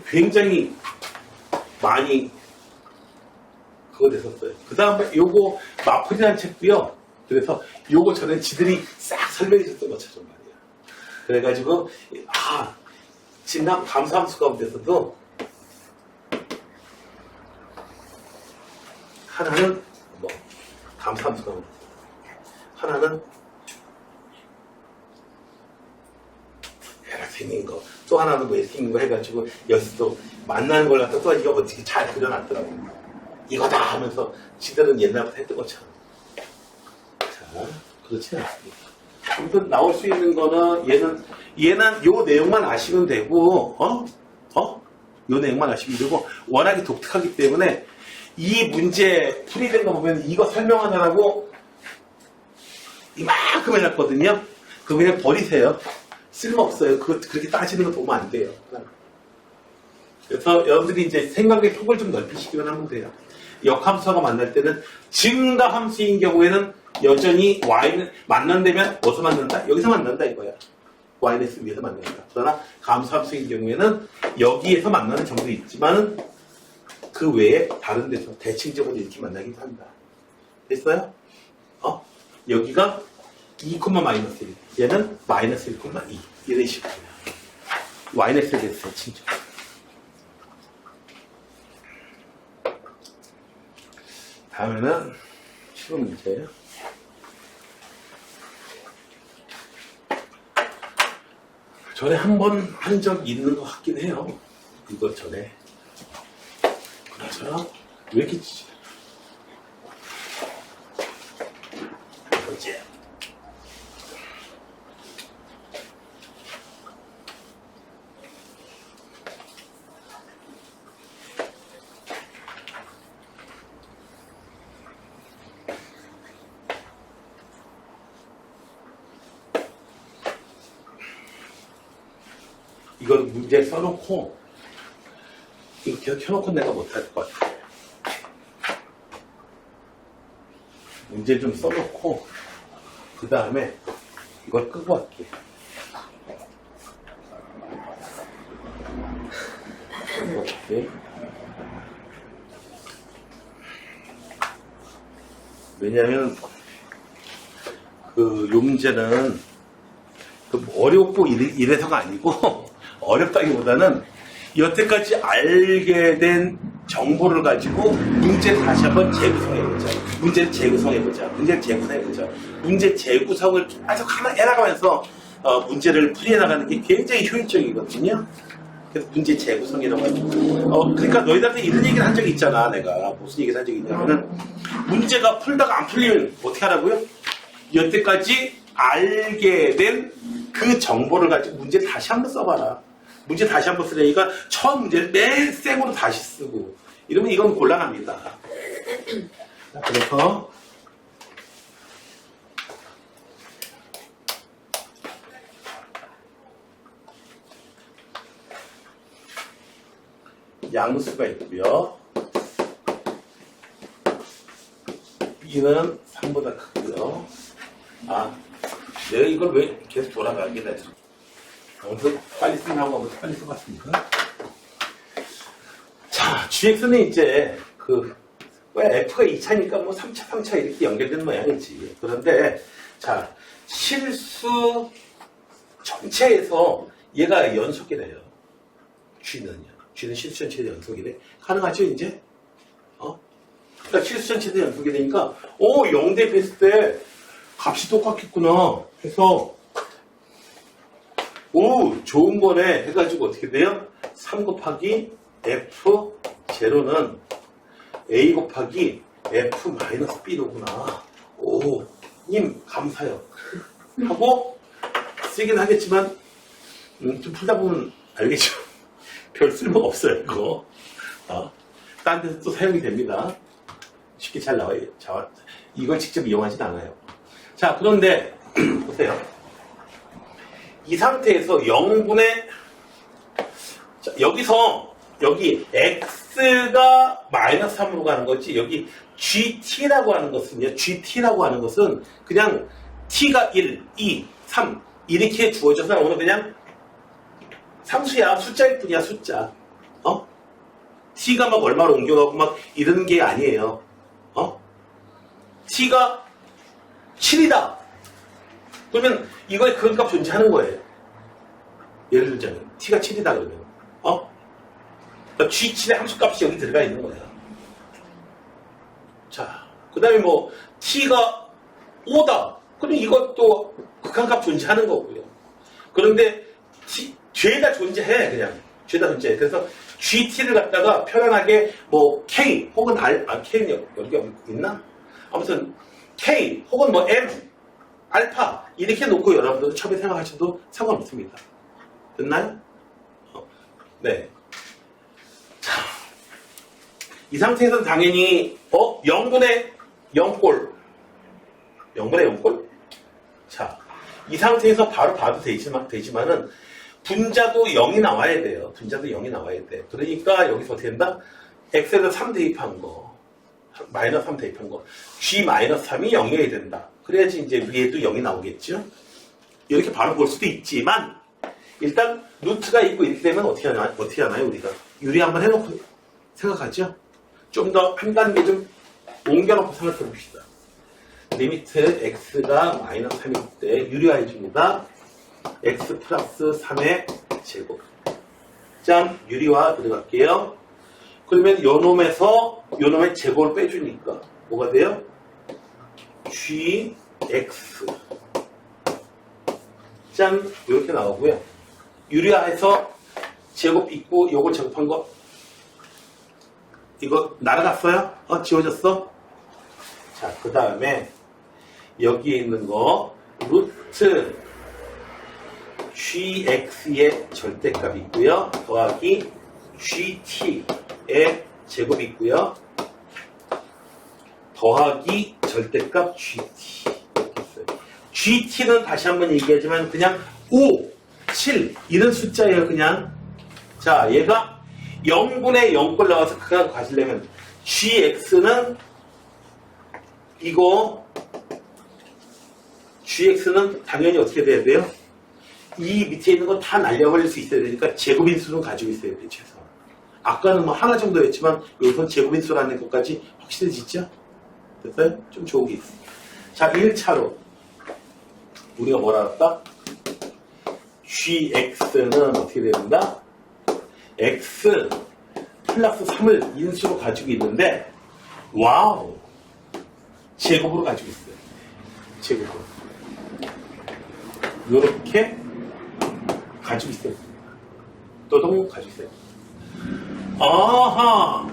굉장히 많이 그거 됐었어요. 그 다음에 요거 마플이라는 책도요. 그래서 요거 전에 지들이 싹 설명해 줬던 것처럼 말이야. 그래가지고 진남 감수함수 가운데서도 하나는 뭐 감수함수 가운데 하나는 에라 생긴 거, 또 하나는 뭐 생긴 거 해가지고 여기서도 만나는 걸 갖다 또 이거 어떻게 잘 그려놨더라고. 이거다 하면서 지들은 옛날부터 했던 것처럼. 자, 그렇지 않습니다. 아무튼 나올 수 있는 거는 얘는 요 내용만 아시면 되고, 요 내용만 아시면 되고, 워낙에 독특하기 때문에 이 문제 풀이된 거 보면 이거 설명하느라고 이만큼 해놨거든요. 그거 그냥 버리세요. 쓸모없어요. 그렇게 따지는 거 보면 안 돼요. 그래서 여러분들이 이제 생각의 폭을 좀 넓히시기만 하면 돼요. 역함수가 만날 때는 증가함수인 경우에는 여전히 y는 만난다면 어디서 만난다? 여기서 만난다 이거야. y는 위에서 만난다. 그러나 감수함수인 경우에는 여기에서 만나는 경우도 있지만 그 외에 다른 데서 대칭적으로 이렇게 만나기도 한다. 됐어요? 여기가 2, 마이너스 1. 얘는 마이너스 1,2. 이런 식으로. y는 됐어요. 대칭적. 다음에는 실험 문제예요. 전에 한 번 한 적 있는 것 같긴 해요. 이거 전에. 그래서 왜 이렇게 번째. 이걸 문제 써놓고 이거 계속 켜놓고 내가 못할 것 같아. 문제 좀 써놓고 그 다음에 이걸 끄고 할게. 오케이. 왜냐면 요 문제는 어렵고 이래서가 아니고 어렵다기보다는 여태까지 알게 된 정보를 가지고 문제를 다시 한번 재구성해보자. 문제를 재구성해보자. 문제 재구성을 계속 하나 해나가면서 문제를 풀이해나가는 게 굉장히 효율적이거든요. 그래서 문제 재구성이라고 하죠. 그러니까 너희들한테 이런 얘기를 한 적이 있잖아. 내가 무슨 얘기를 한 적이 있냐면은 문제가 풀다가 안 풀리면 어떻게 하라고요? 여태까지 알게 된 그 정보를 가지고 문제 다시 한번 써봐라. 문제 다시 한번 쓰려니까 처음 문제를 맨 생으로 다시 쓰고 이러면 이건 곤란합니다. 자, 그래서 양수가 있고요. B는 3보다 크고요. 내가 이걸 왜 계속 돌아가게 되죠? 아무튼 빨리 쓰려고 하면서 빨리 써봤습니다. 자, GX는 이제 왜 F가 2차니까 뭐 3차 이렇게 연결된 모양이지. 그런데 자, 실수 전체에서 얘가 연속이래요. G는요. G는 실수 전체의 연속이래. 가능하죠, 이제? 그러니까 실수 전체의 연속이 되니까, 0 대입했을 때 값이 똑같겠구나. 해서, 좋은 거네. 해가지고 어떻게 돼요? 3 곱하기 F0는 A 곱하기 F-B로구나. 님, 감사요. 하고, 쓰긴 하겠지만, 좀 풀다 보면 알겠죠. 별 쓸모가 없어요, 이거. 딴 데서 또 사용이 됩니다. 쉽게 잘 나와요. 이걸 직접 이용하진 않아요. 자, 그런데, 보세요. 이 상태에서 0분의, 여기 x가 마이너스 3으로 가는 거지, 여기 gt라고 하는 것은 그냥 t가 1, 2, 3, 이렇게 주어져서 오늘 그냥 상수야. 숫자일 뿐이야, 숫자. t가 막 얼마로 옮겨가고 막 이런 게 아니에요. t가 7이다. 그러면 이거에 그런 값 존재하는 거예요. 예를 들자면 t가 7이다 그러면 그러니까 g7의 함수값이 여기 들어가 있는 거예요. 자, 그 다음에 뭐 t가 5다. 그럼 이것도 극한값 존재하는 거고요. 그런데 죄다 존재해. 그냥 죄다 존재해. 그래서 GT를 갖다가 편안하게 뭐 K 혹은 K는 여기 있나? 아무튼 K 혹은 뭐 M, 알파 이렇게 놓고 여러분들 처음에 생각하셔도 상관없습니다. 됐나요? 네. 자, 이 상태에서는 당연히 0분의 0꼴 0분의 0꼴? 자, 이 상태에서 바로 봐도 되지만은 분자도 0이 나와야 돼요. 분자도 0이 나와야 돼. 그러니까 여기서 어떻게 된다? x에다 3 대입한 거, 마이너스 3 대입한 거, g-3이 0이어야 된다. 그래야지 이제 위에도 0이 나오겠죠? 이렇게 바로 볼 수도 있지만, 일단 루트가 있고 이렇게 되면 어떻게 하나요, 우리가? 유리 한번 해놓고 생각하죠? 좀 더 한 단계 좀 옮겨놓고 생각해 봅시다. 리미트 x가 마이너스 3일 때 유리화해줍니다. x 플러스 3의 제곱. 짠, 유리화 들어갈게요. 그러면 요놈에서 요놈의 제곱을 빼주니까 뭐가 돼요? gx. 짠, 이렇게 나오고요. 유리화해서 제곱 있고 요걸 제곱한 거 이거 날아갔어요? 지워졌어? 자, 그 다음에 여기에 있는 거 루트 gx의 절대값이 있고요. 더하기 gt의 제곱이 있고요. 더하기 절대값 gt. gt는 다시 한번 얘기하지만 그냥 5, 7 이런 숫자예요. 그냥. 자, 얘가 0분의 0꼴 나와서 그걸 가시려면 gx는 이거 gx는 당연히 어떻게 돼야 돼요? 이 밑에 있는 거 다 날려버릴 수 있어야 되니까 제곱인수는 가지고 있어야 돼요. 최소한. 아까는 뭐 하나 정도였지만 여기서 제곱인수라는 것까지 확실해지죠? 됐어요? 좀 좋은 게 있어요. 자, 1차로 우리가 뭐라 할까? gx는 어떻게 된다? x 플러스 3을 인수로 가지고 있는데 와우! 제곱으로 가지고 있어요. 제곱으로. 요렇게 가지고 있어요. 또동 가주세요. 아하,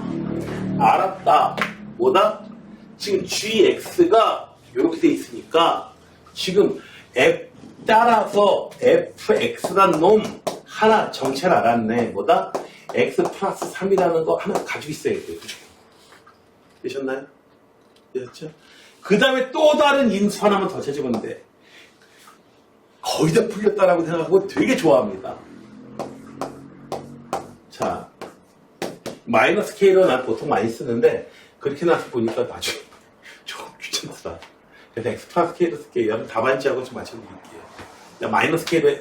알았다. 뭐다? 지금 gx가 이렇게 돼 있으니까 지금 f 따라서 fx란 놈 하나 정체를 알았네. 뭐다? x 플러스 3이라는 거 하나 가지고 있어야 돼요. 되셨나요? 되셨죠? 그 다음에 또 다른 인수 하나만 더 찾으면 돼. 거의 다 풀렸다라고 생각하고 되게 좋아합니다. 자, 마이너스 K로 난 보통 많이 쓰는데 그렇게 나서 보니까 나중에 좀 귀찮더라. 그래서 X 플러스 K로 쓸게요. 여러분 답안지하고 좀 맞춰드릴게요. 마이너스 K로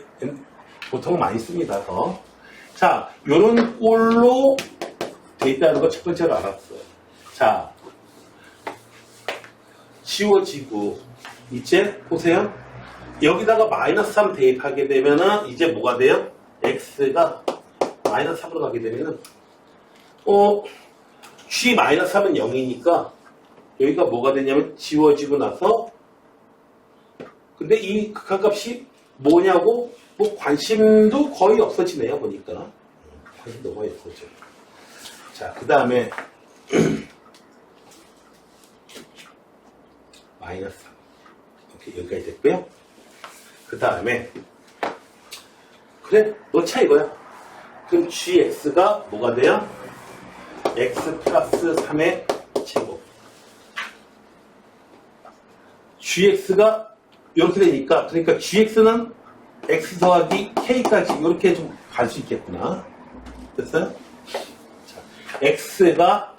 보통 많이 씁니다. 더. 자, 요런 꼴로 돼 있다는 거 첫 번째로 알았어요. 자, 지워지고 이제 보세요. 여기다가 마이너스 3 대입하게 되면은 이제 뭐가 돼요? X가 마이너스 3으로 가게 되면은 G 마이너스 3은 0이니까 여기가 뭐가 되냐면 지워지고 나서 근데 이 극한값이 뭐냐고 뭐 관심도 거의 없어지네요. 보니까 관심도 거의 없어져. 자, 그 다음에 마이너스 3 이렇게 여기까지 됐고요. 그 다음에 그래 놓자 이거야. 그럼 gx가 뭐가 돼요? x 플러스 3의 제곱. gx가 이렇게 되니까 그러니까 gx는 x 더하기 k까지 이렇게 좀 갈 수 있겠구나. 됐어요? 자, x가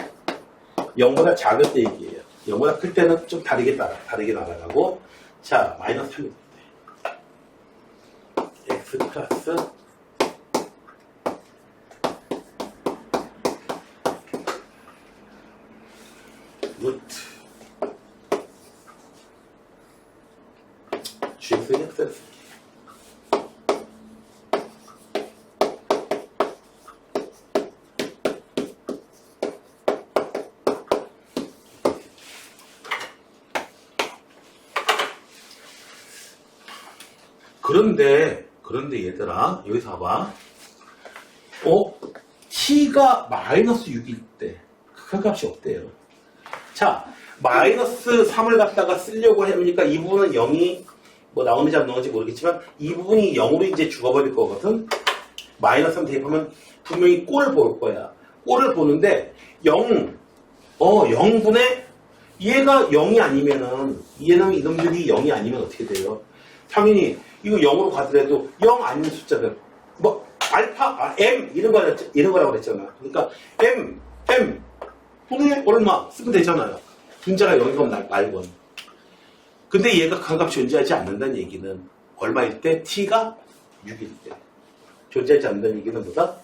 0보다 작을 때 얘기예요. 0보다 클 때는 좀 다르게 날아가고. 자, 마이너스 3이 돼. x 플러스 루트 gx는 x를 쓸게요. 그런데 얘들아 여기서 봐봐. t가 마이너스 6일 때 극한값이 없대요. 자, 마이너스 3을 갖다가 쓰려고 해보니까 이 부분은 0이 뭐 나오는지 안 나오는지 모르겠지만 이 부분이 0으로 이제 죽어버릴 거거든. 마이너스 3 대입하면 분명히 꼴을 볼 거야. 꼴을 보는데 0분의 얘가 0이 아니면은 얘는 이놈들이 0이 아니면 어떻게 돼요? 당연히 이거 0으로 가더라도 0 아닌 숫자들 뭐 알파, m 이런 거라고 그랬잖아. 그러니까 m 분의 얼마 쓰면 되잖아요. 분자가 0이건 말건. 근데 얘가 극한값이 존재하지 않는다는 얘기는 얼마일 때? t가 6일 때. 존재하지 않는다는 얘기는 뭐다?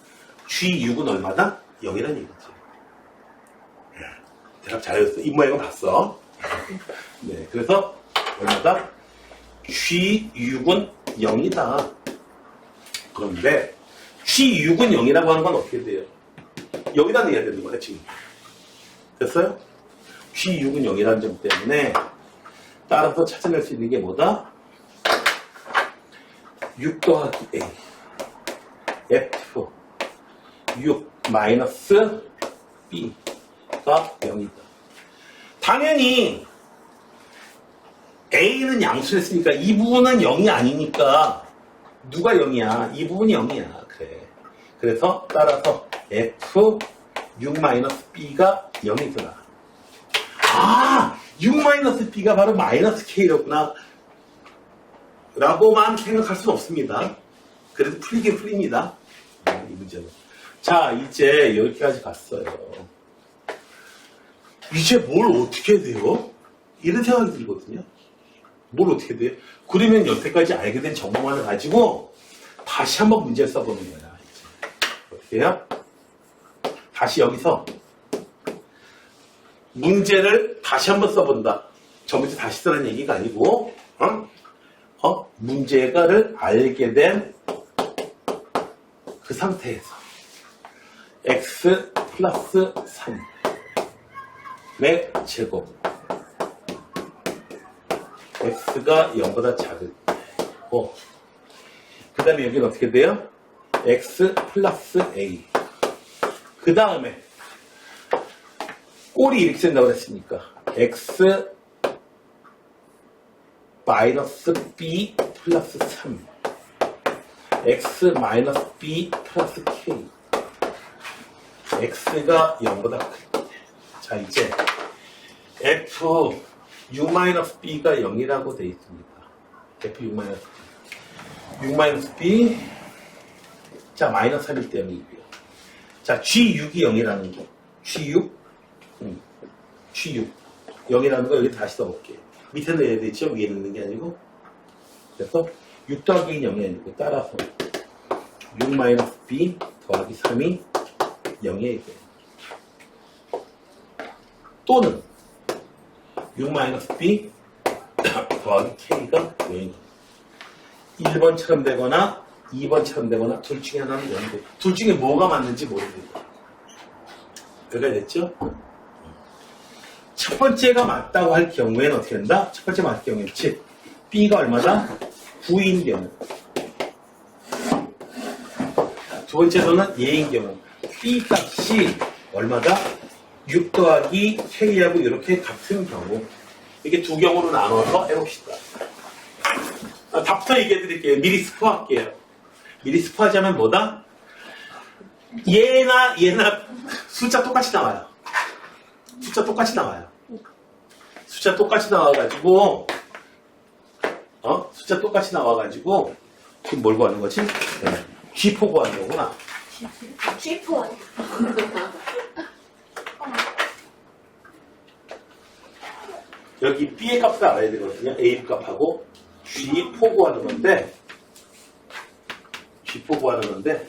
g6은 얼마다? 0이라는 얘기지. 대답 잘했어. 이 모양은 봤어. 네, 그래서 얼마다? G6은 0이다. 그런데 G6은 0이라고 하는 건 어떻게 돼요? 여기다 내야 되는 거야, 지금. 됐어요? G6은 0이라는 점 때문에 따라서 찾아낼 수 있는 게 뭐다? 6 더하기 A F 6 마이너스 B가 0이다. 당연히 A는 양수를 했으니까 이 부분은 0이 아니니까 누가 0이야? 이 부분이 0이야. 그래. 그래서 따라서 F 6-B가 0이더라. 아! 6-B가 바로 마이너스 K였구나. 라고만 생각할 수는 없습니다. 그래도 풀리긴 풀립니다. 이 문제는. 자, 이제 여기까지 갔어요. 이제 뭘 어떻게 해야 돼요? 이런 생각이 들거든요. 뭘 어떻게 돼요? 그러면 여태까지 알게 된 정보만을 가지고 다시 한번 문제를 써보는 거야. 이제. 어떻게 해요? 다시 여기서 문제를 다시 한번 써본다. 저부터 다시 쓰라는 얘기가 아니고, 문제가를 알게 된 그 상태에서 x 플러스 3의 제곱 x가 0보다 작을 때 그 다음에 여기는 어떻게 돼요? x 플러스 a. 그 다음에 꼴이 이렇게 된다고 그랬으니까 x 마이너스 b 플러스 3 x 마이너스 b 플러스 k x가 0보다 클 때. 자, 이제 f u 마이너스 b가 0이라고 되어 있습니다. f u 마이너스 b 6 마이너스 b 자 마이너스 3일 때 0이고요. 자 g6이 0이라는 거 g6 g6 0이라는 거 여기 다시 써볼게요. 밑에 넣어야 되죠? 위에 넣는 게 아니고. 그래서 6 더하기 0이 아니고 따라서 6 마이너스 b 더하기 3이 0이에요. 또는 6 마이너스 b 더하기 k가 0이에요. 1번처럼 되거나 2번처럼 되거나 둘 중에 하나는 0이 돼요. 둘 중에 뭐가 맞는지 모르겠어요. 여기가 됐죠? 첫 번째가 맞다고 할 경우에는 어떻게 된다? 첫 번째 맞을 경우에는 즉 b가 얼마다? 9인 경우. 두 번째로는 예인 경우 b 값이 얼마다? 6 더하기 k하고 이렇게 같은 경우. 이게 두 경우로 나눠서 해봅시다. 답부터 얘기해 드릴게요. 미리 스포할게요. 미리 스포하자면 뭐다? 얘나 숫자 똑같이 나와요. 숫자 똑같이 나와요. 숫자 똑같이 나와가지고 숫자 똑같이 나와가지고 지금 뭘 구하는 거지? 네. G4 구하는 거구나.
G4.
여기 B의 값을 알아야 되거든요. A 값하고 G4 구하는 건데 G4 구하는 건데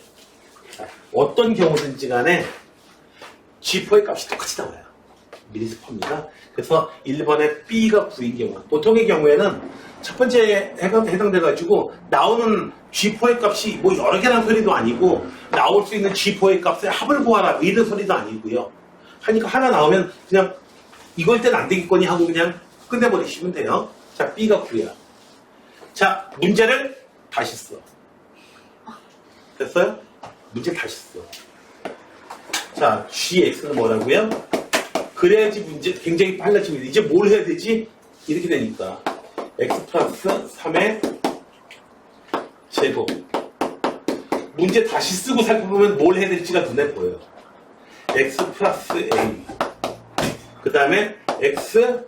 어떤 경우든지 간에 G4의 값이 똑같이 나와요. 미리 스포입니다. 그래서 1번에 B가 9인 경우 보통의 경우에는 첫 번째에 해당돼가지고 나오는 G4의 값이 뭐 여러 개라는 소리도 아니고 나올 수 있는 G4의 값의 합을 구하라 이런 소리도 아니고요. 하니까 하나 나오면 그냥 이걸 땐 안 되겠거니 하고 그냥 끝내버리시면 돼요. 자, B가 9야. 자, 문제를 다시 써. 됐어요? 문제 다시 써. 자, GX는 뭐라고요? 그래야지 문제 굉장히 빨라집니다. 이제 뭘 해야 되지? 이렇게 되니까. X 플러스 3의 제곱. 문제 다시 쓰고 살펴보면 뭘 해야 될지가 눈에 보여요. X 플러스 A. 그 다음에 X,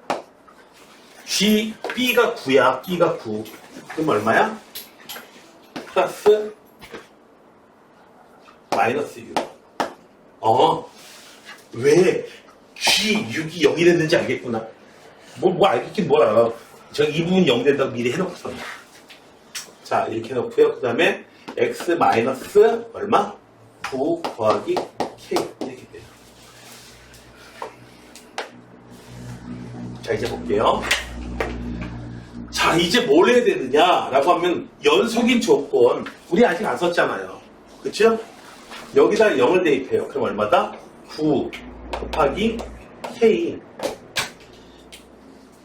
G, B가 9야. B가 9. 그럼 얼마야? 플러스 마이너스 6. 왜 G6이 0이 됐는지 알겠구나. 뭐 알겠긴 뭘 알아. 저 이 부분 0 된다고 미리 해놓고서. 자, 이렇게 해놓고요. 그 다음에 X 마이너스 얼마? 9 더하기 K. 이렇게 돼요. 자, 이제 볼게요. 자, 이제 뭘 해야 되느냐라고 하면 연속인 조건. 우리 아직 안 썼잖아요. 그쵸? 여기다 0을 대입해요. 그럼 얼마다? 9 곱하기 K.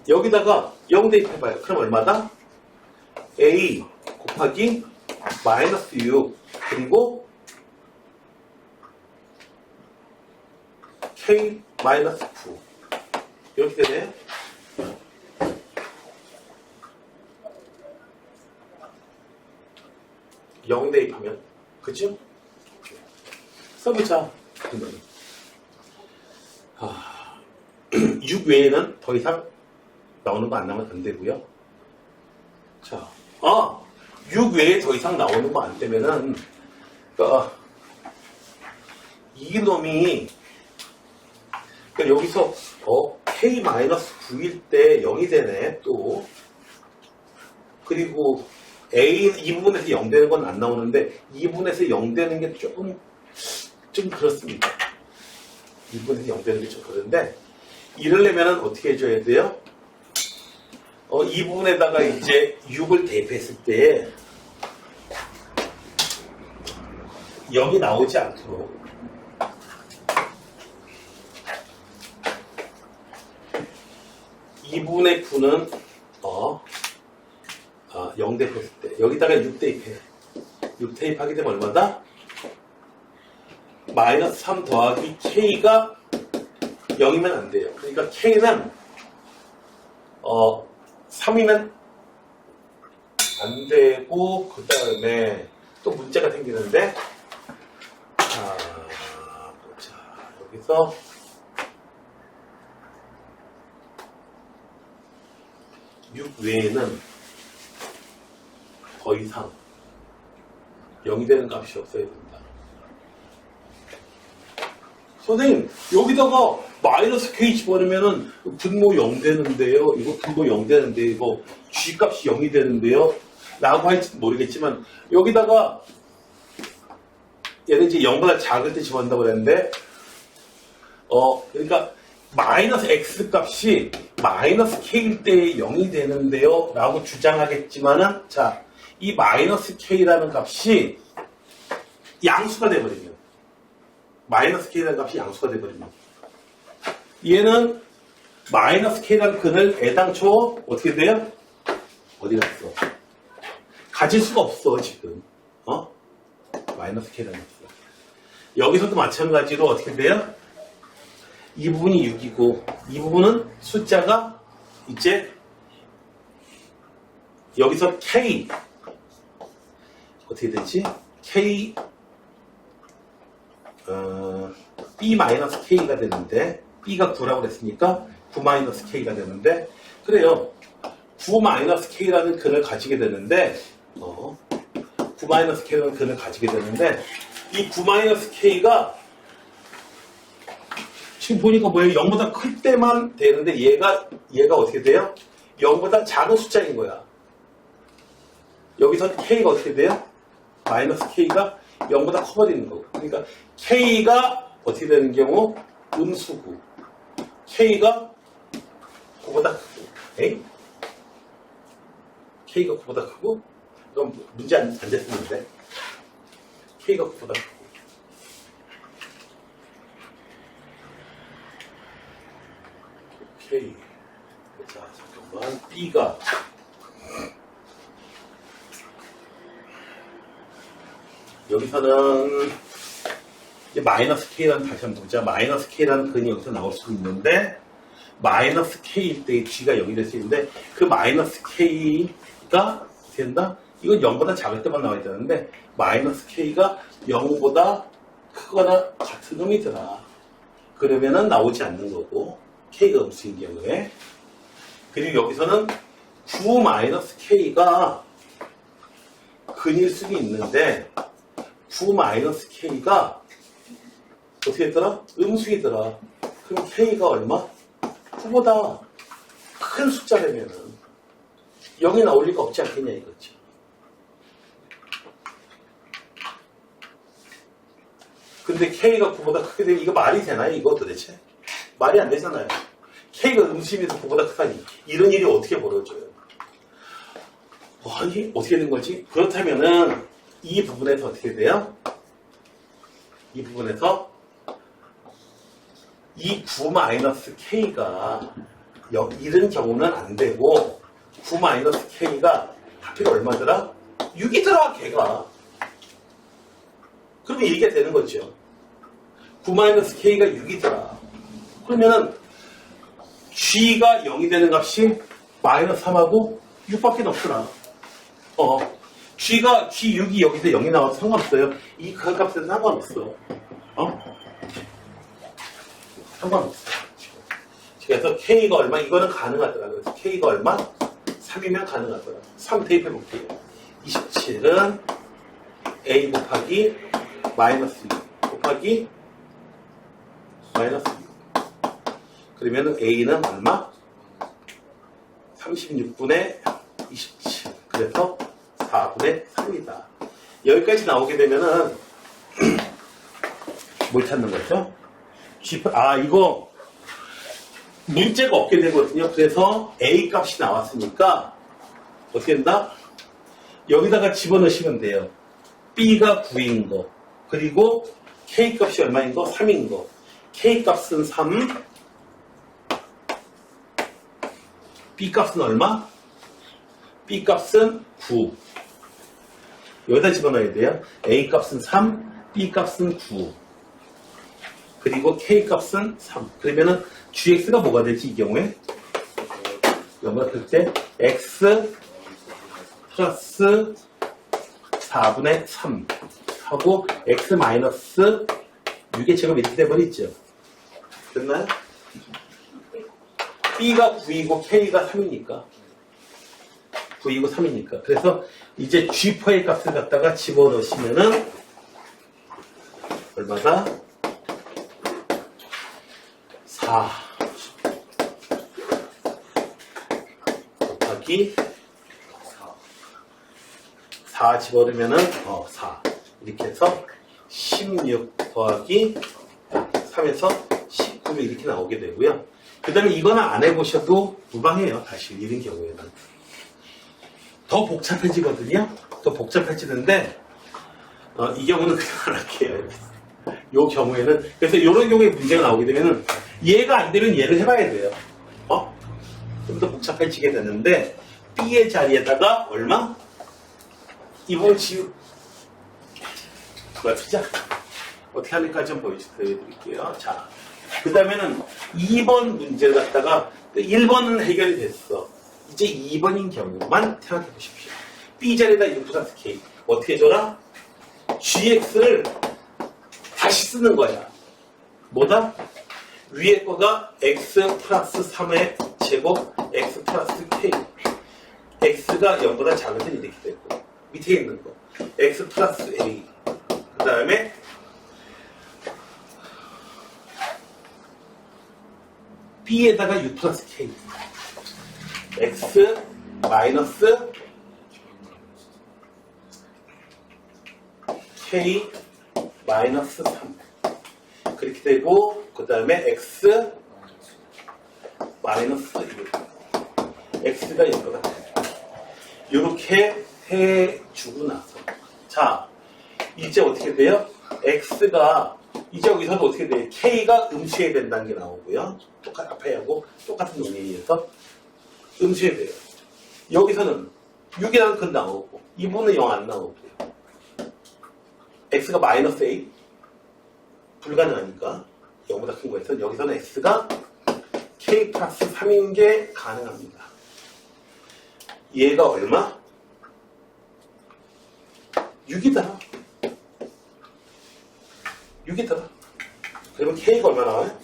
여기다가 0 대입해봐요. 그럼 얼마다? A 곱하기 마이너스 6 그리고 K 마이너스 9 이렇게 되네. 영 대입하면 그죠? 써보자. 6 외에는 더 이상 나오는 거 안 나오면 안 되고요. 자, 6 외에 더 이상 나오는 거 안 되면은 이 놈이 여기서 K-9일 때 0이 되네 또. 그리고 A 이 부분에서 0 되는 건 안 나오는데 이 부분에서 0 되는 게 좀 그렇습니다. 이 부분에서 0 되는 게 좀 그런데 이러려면 어떻게 해줘야 돼요? 이 부분에다가 이제 6을 대입했을 때 0이 나오지 않도록 이 부분의 9는 0 대입했을 때 여기다가 6 대입해. 6 대입하게 되면 얼마다? 마이너스 3 더하기 K가 0이면 안 돼요. 그러니까 K는 3이면 안 되고, 그 다음에 또 문제가 생기는데, 자, 여기서 6 외에는 더 이상 0이 되는 값이 없어야 된다. 선생님, 여기다가 마이너스 K 집어넣으면은 분모 0 되는데요. 이거 분모 0 되는데, 이거 G 값이 0이 되는데요. 라고 할지도 모르겠지만, 여기다가 얘는 이제 0보다 작을 때 집어넣는다고 그랬는데, 그러니까 마이너스 X 값이 마이너스 K일 때 0이 되는데요. 라고 주장하겠지만은, 자, 이 마이너스 K라는 값이 양수가 돼버리면, 마이너스 K라는 값이 양수가 돼버리면, 얘는 마이너스 K라는 근을 애당초 어떻게 돼요? 어디 갔어? 가질 수가 없어, 지금. 마이너스 K라는 값. 여기서도 마찬가지로 어떻게 돼요? 이 부분이 6이고, 이 부분은 숫자가 이제 여기서 K, 어떻게 되지? K, B-K가 되는데, B가 9라고 그랬으니까 9-K가 되는데, 그래요. 9-K라는 근을 가지게 되는데, 9-K라는 근을 가지게 되는데, 이 9-K가 지금 보니까 뭐예요? 0보다 클 때만 되는데, 얘가 어떻게 돼요? 0보다 작은 숫자인 거야. 여기서 K가 어떻게 돼요? 마이너스 K가 0보다 커버리는 거고. 그러니까 K가 어떻게 되는 경우? 음수고. K가 9보다 크고. 에이? K가 9보다 크고? 그럼 문제 안 됐는데. K가 9보다 크고. K. 자, 잠깐만. B가. 여기서는 이제 마이너스 K라는 다시 한번 보자. 마이너스 K라는 근이 여기서 나올 수 있는데 마이너스 K일 때 G가 0이 될 수 있는데 그 마이너스 K가 된다? 이건 0보다 작을 때만 나와야 되는데 마이너스 K가 0보다 크거나 같은 놈이더라. 그러면은 나오지 않는 거고 K가 음수인 경우에 그리고 여기서는 9-K가 근일 수도 있는데 9-K가 어떻게 했더라? 음수이더라. 그럼 K가 얼마? 9보다 큰 숫자라면은 0이 나올 리가 없지 않겠냐 이거지. 근데 K가 9보다 크게 되면 이거 말이 되나요? 이거 도대체? 말이 안 되잖아요. K가 음수이면서 9보다 크다니. 이런 일이 어떻게 벌어져요? 아니, 어떻게 된 거지? 그렇다면은 이 부분에서 어떻게 돼요? 이 부분에서 이 9-K가 이런 경우는 안 되고 9-K가 하필 얼마더라? 6이더라 걔가. 그러면 이게 되는 거죠. 9-K가 6이더라. 그러면은 G가 0이 되는 값이 마이너스 3하고 6밖에 없더라. G6이 여기서 0이 나와도 상관없어요. 이 그 값에는 상관없어. 상관없어. 그래서 K가 얼마? 이거는 가능하더라. 그래서 K가 얼마? 3이면 가능하더라. 3 대입해볼게요. 27은 A 곱하기 마이너스 6 곱하기 마이너스 6. 그러면 A는 얼마? 36분의 27. 그래서 4분의 3이다. 여기까지 나오게 되면은 뭘 찾는 거죠? 이거 문제가 없게 되거든요. 그래서 A 값이 나왔으니까 어떻게 된다? 여기다가 집어넣으시면 돼요. B가 9인 거 그리고 K 값이 얼마인 거? 3인 거. K 값은 3, B 값은 얼마? B 값은 9. 여기다 집어넣어야 돼요. A 값은 3, B 값은 9. 그리고 k 값은 3. 그러면은 gx가 뭐가 되지 이 경우에? 연결할 때 x 플러스 4분의 3 하고 x 마이너스 6의 제곱 이렇게 돼버리죠. 됐나요? b가 9이고 k가 3이니까 9이고 3이니까 그래서 이제 G4의 값을 갖다가 집어넣으시면은 얼마다? 4 곱하기 4 집어넣으면은 4 이렇게 해서 16 더하기 3에서 19 이렇게 나오게 되고요. 그 다음에 이거는 안 해보셔도 무방해요. 다시 이런 경우에는 더 복잡해지거든요. 더 복잡해지는데 이 경우는 그냥 안 할게요. 이 경우에는 그래서 이런 경우에 문제가 나오게 되면은 얘가 안 되면 얘를 해봐야 돼요. 좀 더 복잡해지게 되는데 B의 자리에다가 얼마? 이걸 피자 어떻게 하니까 좀 보여드릴게요. 자, 그 다음에는 2번 문제를 갖다가 1번은 해결이 됐어. 이제 2번인 경우만 생각해 보십시오. B 자리에다 6 플러스 K 어떻게 해줘라? GX를 다시 쓰는 거야. 뭐다? 위에 거가 X 플러스 3의 제곱 X 플러스 K X가 0보다 작으면 이렇게 되고 밑에 있는 거 X 플러스 A 그 다음에 B에다가 U 플러스 K X 마이너스 K 마이너스 3 그렇게 되고 그 다음에 X 마이너스 1 X가 0보다 이렇게 해주고 나서 자 이제 어떻게 돼요? X가 이제 여기서도 어떻게 돼요? K가 음수해야 된다는 게 나오고요. 앞에 하고 똑같은 논리에서 음수해야 돼요. 여기서는 6이라는 건 나오고 2분은 0 안 나오고요. X가 마이너스 A 불가능하니까 0보다 큰 거에서 여기서는 X가 K 플러스 3인 게 가능합니다. 얘가 얼마? 6이다. 6이다. 그러면 K가 얼마 나와요?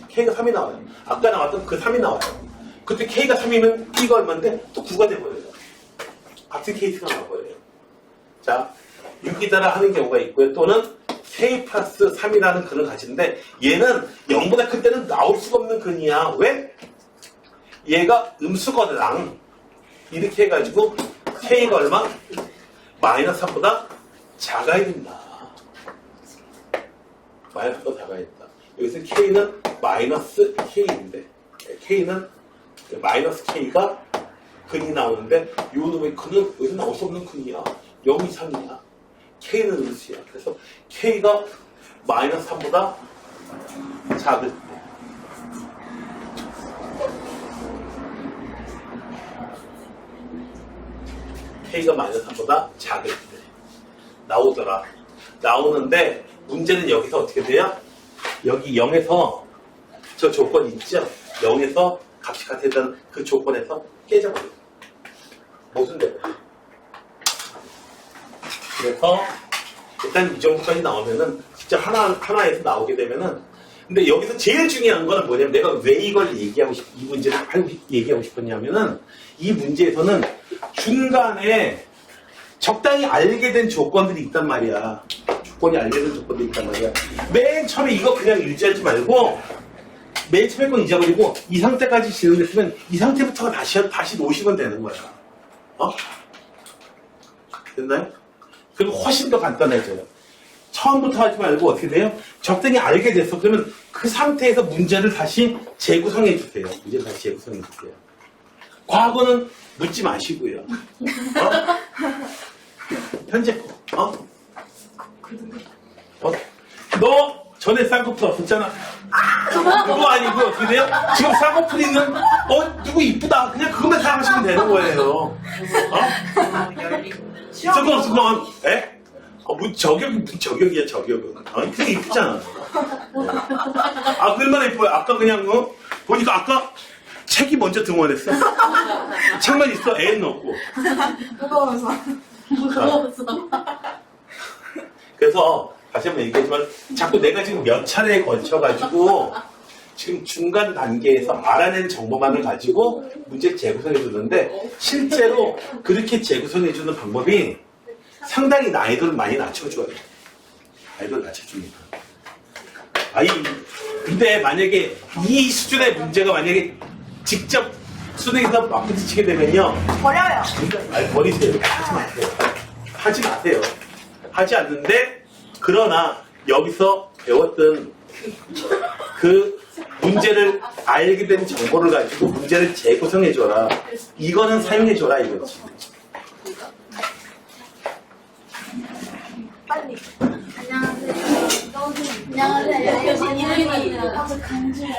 K가 3이 나와요. 아까 나왔던 그 3이 나와요. 그때 K가 3이면 B가 얼마인데 또 9가 돼버려요. 같은 케이스가 나와버려요. 자, 6이다라 하는 경우가 있고요. 또는 K 플러스 3이라는 근을 가지는데 얘는 0보다 클 때는 나올 수가 없는 근이야. 왜? 얘가 음수거랑 이렇게 해가지고 K가 얼마? 마이너스 3보다 작아야 된다. 마이너스 3보다 작아야 된다. 여기서 K는 마이너스 K인데 K는 마이너스 K가 근이 나오는데 이 놈의 근은 여기서 나올 수 없는 근이야. 0 이상이야. K는 음수야. 그래서 K가 마이너스 3보다 작을 때 K가 마이너스 3보다 작을 때 나오더라. 나오는데 문제는 여기서 어떻게 돼요? 여기 0에서 저 조건 있죠? 0에서 값이 같았던 그 조건에서 깨져버려요. 모순돼요. 그래서 일단 이 정도까지 나오면은 진짜 하나에서 나오게 되면은 근데 여기서 제일 중요한 거는 뭐냐면 내가 왜 이걸 얘기하고 이 문제를 얘기하고 싶었냐면은 이 문제에서는 중간에 적당히 알게 된 조건들이 있단 말이야. 조건이 알게 된 조건들이 있단 말이야. 맨 처음에 이거 그냥 유지하지 말고 맨 처음에 건 잊어버리고 이 상태까지 진행됐으면 이 상태부터가 다시 놓으시면 되는 거야. 됐나요? 그리고 훨씬 더 간단해져요. 처음부터 하지 말고 어떻게 돼요? 적당히 알게 됐어. 그러면 그 상태에서 문제를 다시 재구성해 주세요. 문제를 다시 재구성해 주세요. 과거는 묻지 마시고요. 현재 거. 너 전에 쌍꺼풀 없었잖아. 그거 아니고 어떻게 돼요? 지금 쌍꺼풀 있는 누구 이쁘다. 그냥 그것만 생각하시면 되는 거예요. 있었건 없었건 에? 저격이야, 저격은. 그게 이쁘잖아. 그 얼마나 이뻐요. 아까 그냥, 보니까 아까 책이 먼저 등원했어. 책만 있어, 애는 없고.
무거워서.
그래서, 다시 한번 얘기하지만, 자꾸 내가 지금 몇 차례에 걸쳐가지고, 지금 중간 단계에서 알아낸 정보만을 가지고 문제를 재구성해 주는데, 실제로 그렇게 재구성해 주는 방법이 상당히 난이도를 많이 낮춰줘요. 난이도를 낮춰줍니다. 근데 만약에 이 수준의 문제가 만약에 직접 수능에서 맞부딪히게 되면요.
버려요.
버리세요. 하지 마세요. 하지 않는데, 그러나 여기서 배웠던 그 문제를 알게 된 정보를 가지고 문제를 재구성해줘라. 이거는 사용해줘라 이거지.
빨리.
안녕하세요. 안녕하세요.
이름이
강주야.